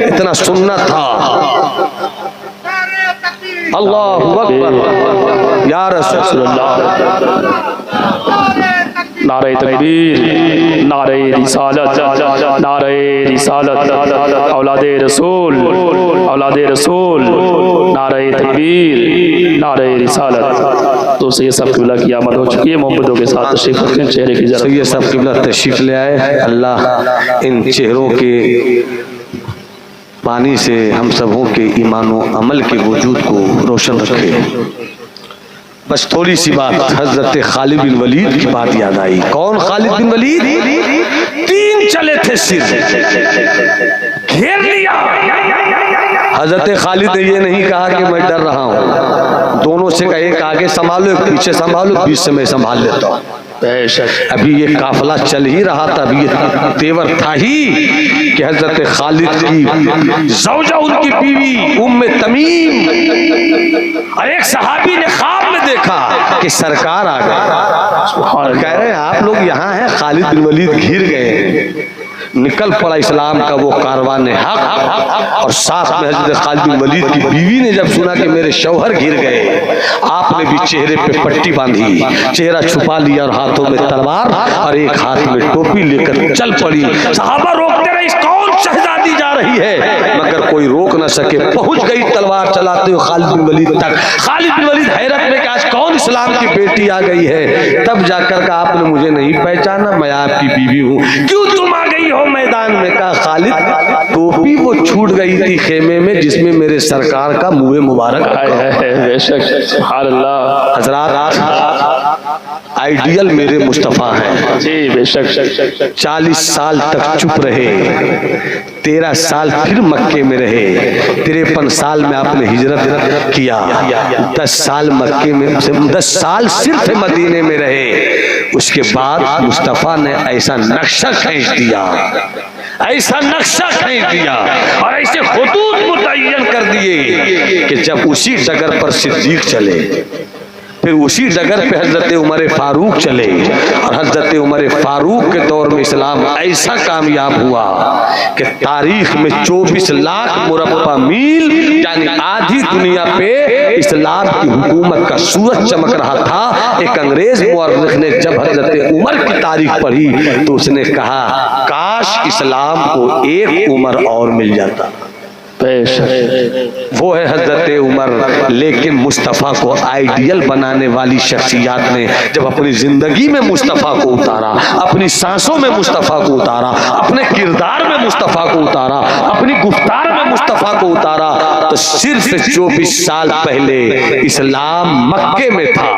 इतना सुन्नत था। अल्लाहु अकबर, या रसूलल्लाह।
नारे तकबीर, नारे रिसालत, नारे रिसालत, औलादे रसूल, औलादे रसूल, नारे तकबीर, नारे रिसालत। तो ये सब किबला की आमद हो चुकी है। मोहब्बतों के साथ तशरीफ रखें, चेहरे की जरा
ये सब किबला तशरीफ ले आए। अल्लाह इन चेहरों के पानी से हम सबों के ईमान व अमल के वजूद को रोशन रखे। बस थोड़ी सी बात, हजरत खालिद बिन वलीद की बात याद आई। कौन खालिद बिन वलीद? 3 चले थे, सिर घेर लिया। हजरत खालिद ने ये नहीं कहा कि मैं डर रहा हूँ, दोनों से कहा एक आगे संभालो, एक पीछे संभालो, बीच से मैं संभाल लेता हूँ। अभी ये काफिला चल ही रहा था, अभी ये तेवर था ही कि हजरत खालिद की ज़ौजा, उनकी बीवी उम्मे तमीम, और एक सहाबी ने ख्वाब में देखा कि सरकार आ गए, और कह रहे हैं आप लोग यहाँ हैं, खालिद बिन वलीद घिर गए हैं। निकल पड़ा इस्लाम का वो कारवान हक। और साथ में हजरत खालिद बिन वलीद की बीवी ने जब सुना कि मेरे शौहर गिर गए, आपने भी चेहरे पे पट्टी बांधी, चेहरा छुपा लिया और हाथों में तलवार और एक हाथ में टोपी लेकर चल पड़ी। सहाबा रोकते रहे, कौन शहजादी जा रही है, मगर कोई रोक न सके। पहुंच गई तलवार चलाते हुए खालिद बिन वलीद तक। खालिद बिन वलीद हैरत में कि आज कौन इस्लाम की बेटी आ गई है। तब जाकर कहा आपने मुझे नहीं पहचाना, मैं आपकी बीवी हूँ, क्यों तुम आ गई हो मैदान में। कहा खालिद टोपी वो छूट गई थी खेमे में जिसमें मेरे सरकार का मुँह मुबारक है। हजरात आइडियल मेरे मुस्तफ़ा हैं
जी, बेशक।
40 साल तक चुप रहे, 13 साल फिर मक्के में रहे, 53 साल में आपने हिजरत किया, 10 साल मक्के में, 10 साल सिर्फ मदीने में रहे। उसके बाद मुस्तफ़ा ने ऐसा नक्शा खींच दिया, ऐसा नक्शा खींच दिया और ऐसे खुतूत मुतय्यन कर दिए कि जब उसी डगर पर सिद्दीक चले, फिर उसी डगर पे हजरत उमर फारूक चले और हजरत उमर फारूक के दौर में इस्लाम ऐसा कामयाब हुआ कि तारीख में 24 लाख मुरब्बा मील यानी आधी दुनिया पे इस्लाम की हुकूमत का सूरज चमक रहा था। एक अंग्रेज मुअर्रिख ने जब हजरत उमर की तारीख पढ़ी तो उसने कहा काश इस्लाम को एक उमर और मिल जाता। वो है हजरत उमर। लेकिन मुस्तफ़ा को आइडियल बनाने वाली शख्सियत ने जब अपनी जिंदगी में मुस्तफ़ा को उतारा, अपनी सांसों में मुस्तफ़ा को उतारा, अपने किरदार में मुस्तफ़ा को उतारा, अपनी गुफ्तार में मुस्तफ़ा को उतारा, तो सिर्फ 24 साल पहले इस्लाम मक्के में था,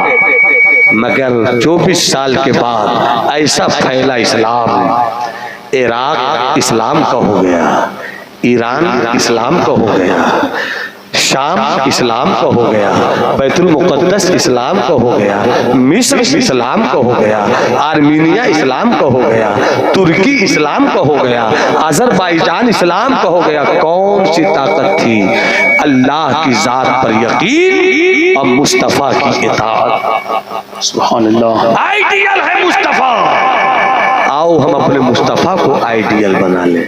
मगर 24 साल के बाद ऐसा फैला इस्लाम, इराक इस्लाम का हो गया, ईरान इस्लाम का हो गया, शाम इस्लाम का हो गया, बैतुल मुक़द्दस इस्लाम का हो गया, मिस्र इस्लाम का हो गया, आर्मीनिया इस्लाम का हो गया, तुर्की इस्लाम का हो गया, अज़रबैजान इस्लाम का हो गया। कौन सी ताकत थी? अल्लाह की जात पर यकीन और मुस्तफ़ा की इताअत। सुभान अल्लाह। आइडियल है मुस्तफ़ा। आओ हम अपने मुस्तफ़ा को आइडियल बना लें,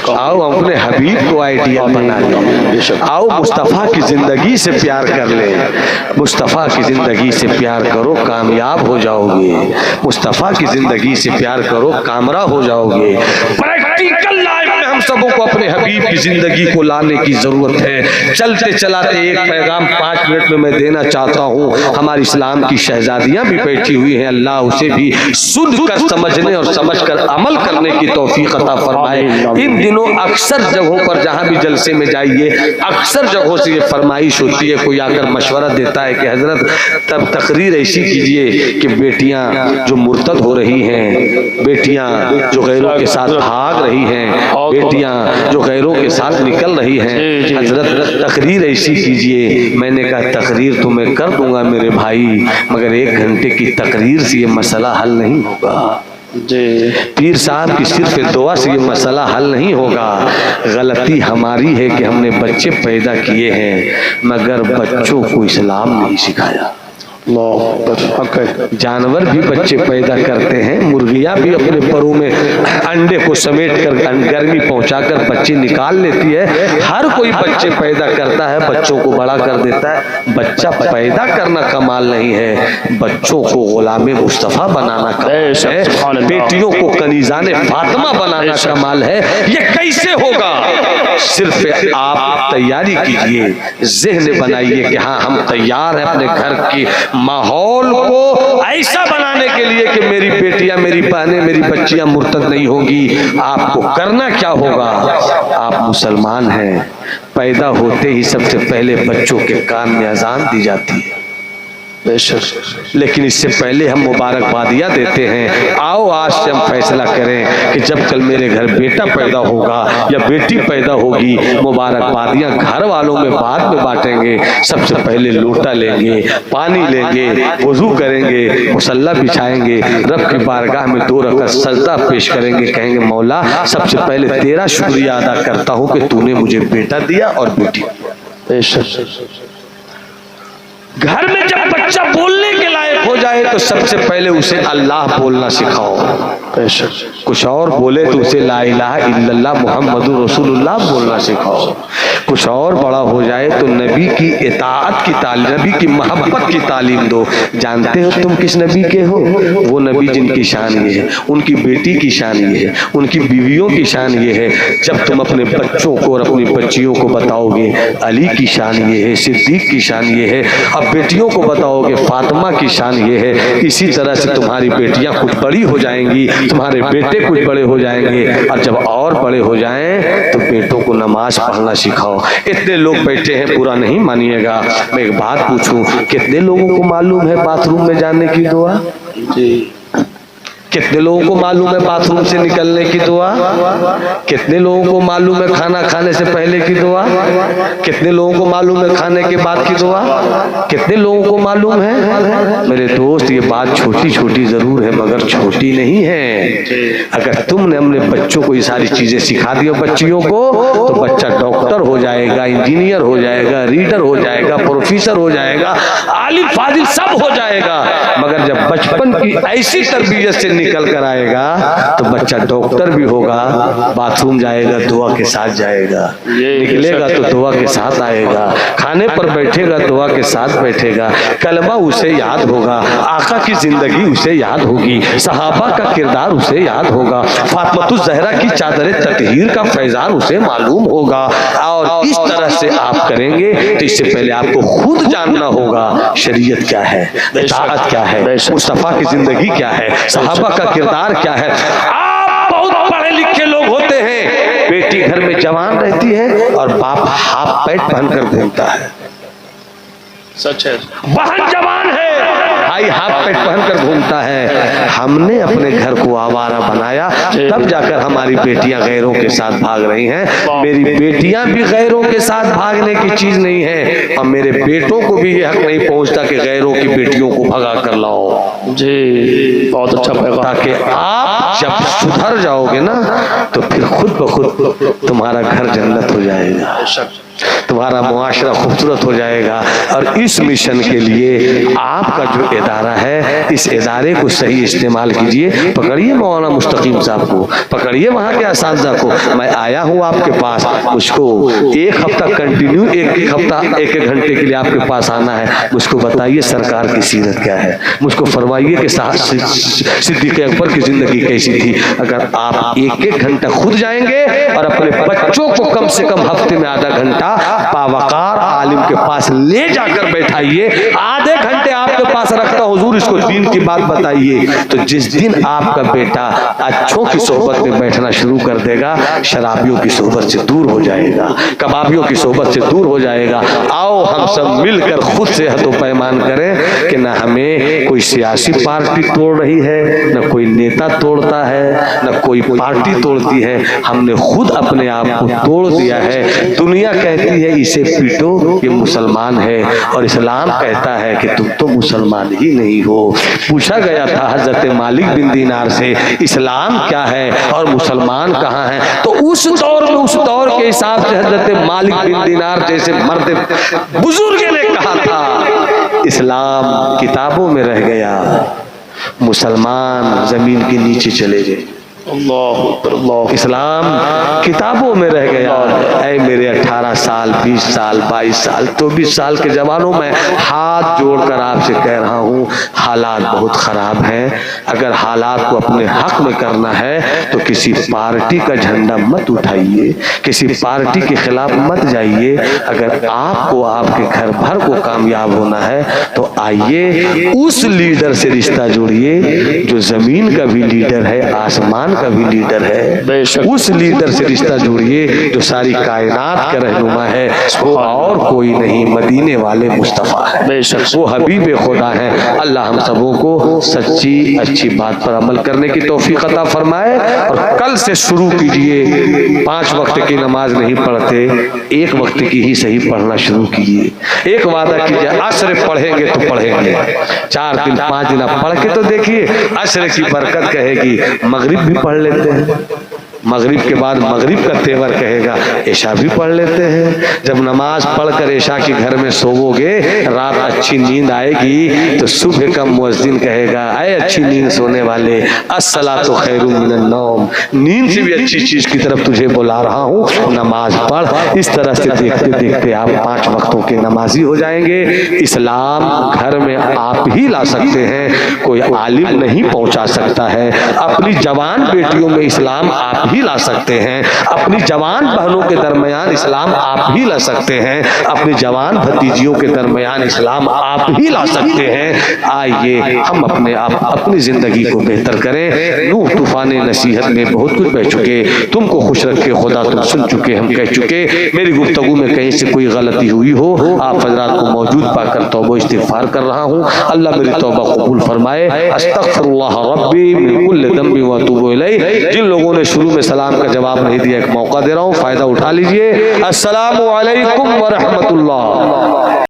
आओ अपने हबीब को आइडियल बना लें, आओ मुस्तफ़ा की जिंदगी से प्यार कर लें। मुस्तफ़ा की जिंदगी से प्यार करो कामयाब हो जाओगे, मुस्तफ़ा की जिंदगी से प्यार करो कामरा हो जाओगे। प्रैक्टिकल लाइफ में हम सबों को अपने हबीब की जिंदगी को लाने की जरूरत है। चलते चलाते एक पैगाम 5 मिनट में मैं देना चाहता हूँ। हमारी इस्लाम की शहजादियाँ भी बैठी हुई हैं, अल्लाह उसे भी सुनकर समझने और समझकर अमल करने की तौफीक अता फरमाए। इन दिनों अक्सर जगहों पर जहाँ भी जलसे में जाइए, अक्सर जगहों से ये फरमाइश होती है, कोई आकर मशवरा देता है कि हजरत तब तकरीर ऐसी कीजिए कि बेटियां जो मुर्तद हो रही हैं, बेटियां जो गैरों के साथ भाग रही हैं, बेटियां जो गैरों के साथ निकल रही हैं, हजरत तकरीर ऐसी कीजिए। मैंने कहा तकरीर तो मैं कर दूंगा मेरे भाई, मगर 1 घंटे की तकरीर से ये मसला हल नहीं होगा। पीर साहब की सिर्फ दुआ से ये मसला हल नहीं होगा। गलती हमारी है कि हमने बच्चे पैदा किए हैं मगर बच्चों को इस्लाम नहीं सिखाया। जानवर भी बच्चे पैदा करते हैं, मुर्गियां भी अपने परों में अंडे को समेट कर गर्मी पहुंचाकर बच्चे निकाल लेती है। हर कोई बच्चे पैदा करता है, बच्चों को बड़ा कर देता है। बच्चा पैदा करना कमाल नहीं है, बच्चों को गुलामे मुस्तफ़ा बनाना कमाल है, बेटियों को कनीज़ाने फातिमा बनाना कमाल है। ये कैसे होगा? सिर्फ आप तैयारी कीजिए, ज़हन बनाइए कि हाँ हम तैयार हैं अपने घर की माहौल को ऐसा बनाने के लिए कि मेरी बेटियां, मेरी बहनें, मेरी बच्चियां मुर्तद नहीं होगी। आपको करना क्या होगा? आप मुसलमान हैं, पैदा होते ही सबसे पहले बच्चों के कान में अजान दी जाती है, लेकिन इससे पहले हम मुबारकबादियाँ देते हैं। आओ आज से हम फैसला करें कि जब कल मेरे घर बेटा पैदा होगा या बेटी पैदा होगी, मुबारकबादियाँ घर वालों में बाद में बांटेंगे। सबसे पहले लोटा लेंगे, पानी लेंगे, वजू करेंगे, मुसल्ला बिछाएंगे, रब की बारगाह में 2 रकात सजदा पेश करेंगे, कहेंगे मौला सबसे पहले तेरा शुक्रिया अदा करता हूँ कि तूने मुझे बेटा दिया और बेटी दिया। घर में जब बच्चा बोलने के लायक हो जाए तो सबसे पहले उसे अल्लाह बोलना सिखाओ। कुछ और बोले तो उसे ला इलाहा इल्लल्लाह मुहम्मदुर रसूलुल्लाह बोलना सिखाओ। कुछ और बड़ा हो जाए तो नबी की इताअत की तालीम, नबी की मोहब्बत की तालीम दो। जानते हो तुम किस नबी के हो? वो नबी जिनकी शान ये है, उनकी बेटी की शान ये है, उनकी बीवियों की शान ये है। जब तुम अपने बच्चों को और अपनी बच्चियों को बताओगे अली की शान ये है, सिद्दीक की शान ये है, अब बेटियों को बताओगे फातिमा की शान ये है, इसी तरह से तुम्हारी बेटियां कुछ बड़ी हो जाएंगी, तुम्हारे बेटे कुछ बड़े हो जाएंगे, और जब और बड़े हो जाएं तो बेटों को नमाज पढ़ना सिखाओ। इतने लोग बैठे हैं, पूरा नहीं मानिएगा, मैं एक बात पूछूं, कितने लोगों को मालूम है बाथरूम में जाने की दुआ? जी। कितने लोगों को मालूम है बाथरूम से निकलने की दुआ? कितने लोगों को मालूम है खाना खाने से पहले की दुआ? कितने लोगों को मालूम है खाने के बाद की दुआ? कितने लोगों को मालूम है? मेरे दोस्त, ये बात छोटी छोटी जरूर है मगर छोटी नहीं है। अगर तुमने अपने बच्चों को ये सारी चीजें सिखा दी बच्चियों को, तो बच्चा डॉक्टर हो जाएगा, इंजीनियर हो जाएगा, रीडर हो जाएगा, प्रोफेसर हो जाएगा, आलिम फाजिल सब हो जाएगा। मगर जब बचपन की ऐसी तरबियत से निकल कर आएगा तो बच्चा डॉक्टर भी होगा, बाथरूम जाएगा दुआ के साथ जाएगा, निकलेगा तो दुआ के साथ आएगा, खाने पर बैठेगा दुआ के साथ बैठेगा, कलमा उसे याद होगा, आका की जिंदगी उसे याद होगी, सहाबा का किरदार उसे याद होगा, फातिमा ज़हरा की चादर ततहीर का फैजान उसे मालूम होगा। और इस तरह से आप करेंगे तो इससे पहले आपको खुद जानना होगा शरीयत क्या है, इताअत क्या है, मुस्तफा की जिंदगी क्या है, सहाबा का किरदार क्या है। आप बहुत पढ़े लिखे लोग होते हैं, बेटी घर में जवान रहती है और बाप हाफ पैंट पहनकर घूमता है,
सच है।
बहन जवान है, भाई हाफ पैंट पहनकर घूमता है। हमने अपने घर को आवारा बनाया, तब जाकर हमारी बेटियां गैरों के साथ भाग रही हैं। मेरी बेटियां भी गैरों के साथ भागने की चीज नहीं है, और मेरे बेटों को भी ये हक नहीं पहुंचता कि गैरों की बेटियों को भगा कर लाओ।
जी, बहुत अच्छा पैगाम।
ताकि आप जब सुधर जाओगे ना तो फिर खुद ब खुद तुम्हारा घर जन्नत हो जाएगा, तुम्हारा मुआशरा खूबसूरत हो जाएगा। और इस मिशन के लिए आपका जो इदारा है, इस इदारे को सही इस्तेमाल कीजिए। पकड़िए मौलाना मुस्तकीम साहब को, पकड़िए वहाँ के असातिज़ा को। मैं आया हूँ आपके पास, मुझको एक हफ्ता कंटिन्यू, एक हफ्ता एक घंटे के लिए आपके पास आना है। मुझको बताइए सरकार की सीरत क्या है, मुझको फरमाइए कि सिद्दीक़ अकबर की जिंदगी कैसी थी। अगर आप एक एक घंटा खुद जाएंगे और अपने बच्चों को कम से कम हफ्ते में आधा घंटा बावकार आलिम के पास ले जाकर बैठाइए, आधे घंटे आपके पास रखता हुजूर इसको दीन की बात बताइए, तो जिस दिन आपका बेटा अच्छों की सोहबत में बैठना शुरू कर देगा, शराबियों की सोहबत से दूर हो जाएगा, कबाबियों की सोहबत से दूर हो जाएगा। आओ हम सब मिलकर खुद से हदो पैमान करें कि न हमें कोई सियासी पार्टी तोड़ रही है, न कोई नेता तोड़ता है, न कोई पार्टी तोड़ती है, हमने खुद अपने आप को तोड़ दिया है। दुनिया कहती है इसे पीटो, ये मुसलमान है, और इस्लाम कहता है कि तुम तो मुसलमान ही नहीं हो। पूछा गया था हजरत मालिक बिन दीनार से, इस्लाम क्या है और मुसलमान कहाँ है? तो उस दौर में, उस दौर के हिसाब से हजरत मालिक बिन दीनार जैसे मर्द बुजुर्ग ने कहा था, इस्लाम किताबों में रह गया, मुसलमान जमीन के नीचे चले गए। इस्लाम किताबों में रह गया। ऐ मेरे 18 साल, 20 साल, 22 साल, 24 साल के जवानों में हाथ जोड़कर आपसे कह रहा हूँ, हालात बहुत खराब हैं। अगर हालात को अपने हक में करना है तो किसी पार्टी का झंडा मत उठाइए, किसी पार्टी के खिलाफ मत जाइए। अगर आपको आपके घर भर को कामयाब होना है तो आइए उस लीडर से रिश्ता जोड़िए जो जमीन का भी लीडर है, आसमान का भी लीडर है। उस लीडर से रिश्ता जोड़िए जो सारी कायनात का रहनुमा है, वो और कोई नहीं, मदीने वाले मुस्तफा है, वो हबीब खुदा है। अल्लाह हम सबों को सच्ची अच्छी बात पर अमल करने की तौफीक अता फरमाए। और कल से शुरू कीजिए, 5 वक्त की नमाज नहीं पढ़ते, 1 वक्त की ही सही पढ़ना शुरू कीजिए। एक वादा कीजिए, असर पढ़ेंगे तो पढ़ेंगे, 4 दिन 5 दिन आप पढ़ के तो देखिए, असर की बरकत कहेगी। मगरिब भी पढ़ लेते हैं, मगरिब के बाद मगरिब का तेवर कहेगा, ऐशा भी पढ़ लेते हैं। जब नमाज पढ़कर ऐशा के घर में सोवोगे, रात अच्छी नींद आएगी, तो सुबह का मुअज्जिन कहेगा, अरे अच्छी नींद सोने वाले, अस्सलातु खैरुम मिनन नौम, नींद से भी अच्छी चीज की तरफ तुझे बुला रहा हूँ, नमाज पढ़। इस तरह से देखते देखते आप 5 वक्तों के नमाजी हो जाएंगे। इस्लाम घर में आप ही ला सकते हैं, कोई आलिम नहीं पहुंचा सकता है। अपनी जवान बेटियों में इस्लाम आप ही ला सकते हैं, अपनी जवान बहनों के दरमियान इस्लाम आप ही ला सकते हैं, अपनी जवान भतीजियों के दरमियान इस्लाम आप ही ला सकते हैं। आइए हम अपनी जिंदगी को बेहतर करें। नूह तूफान नसीहत में बहुत कुछ बह चुके, तुमको खुश रखे खुदा, तुम सुन चुके, हम कह चुके। मेरी गुफ्तगू में कहीं से कोई गलती हुई हो, आप हजरात को मौजूद पाकर तौबा इस्तिगफार कर रहा हूँ। अल्लाह मेरी तौबा कबूल फरमाए। अस्तगफिरुल्लाह रब्बी मिन कुल्लि ज़ंबि व अतूबु इलैह। जिन लोगों ने शुरू में सलाम का जवाब नहीं दिया, एक मौका दे रहा हूँ, फायदा उठा लीजिए। अस्सलामु अलैकुम व रहमतुल्लाह।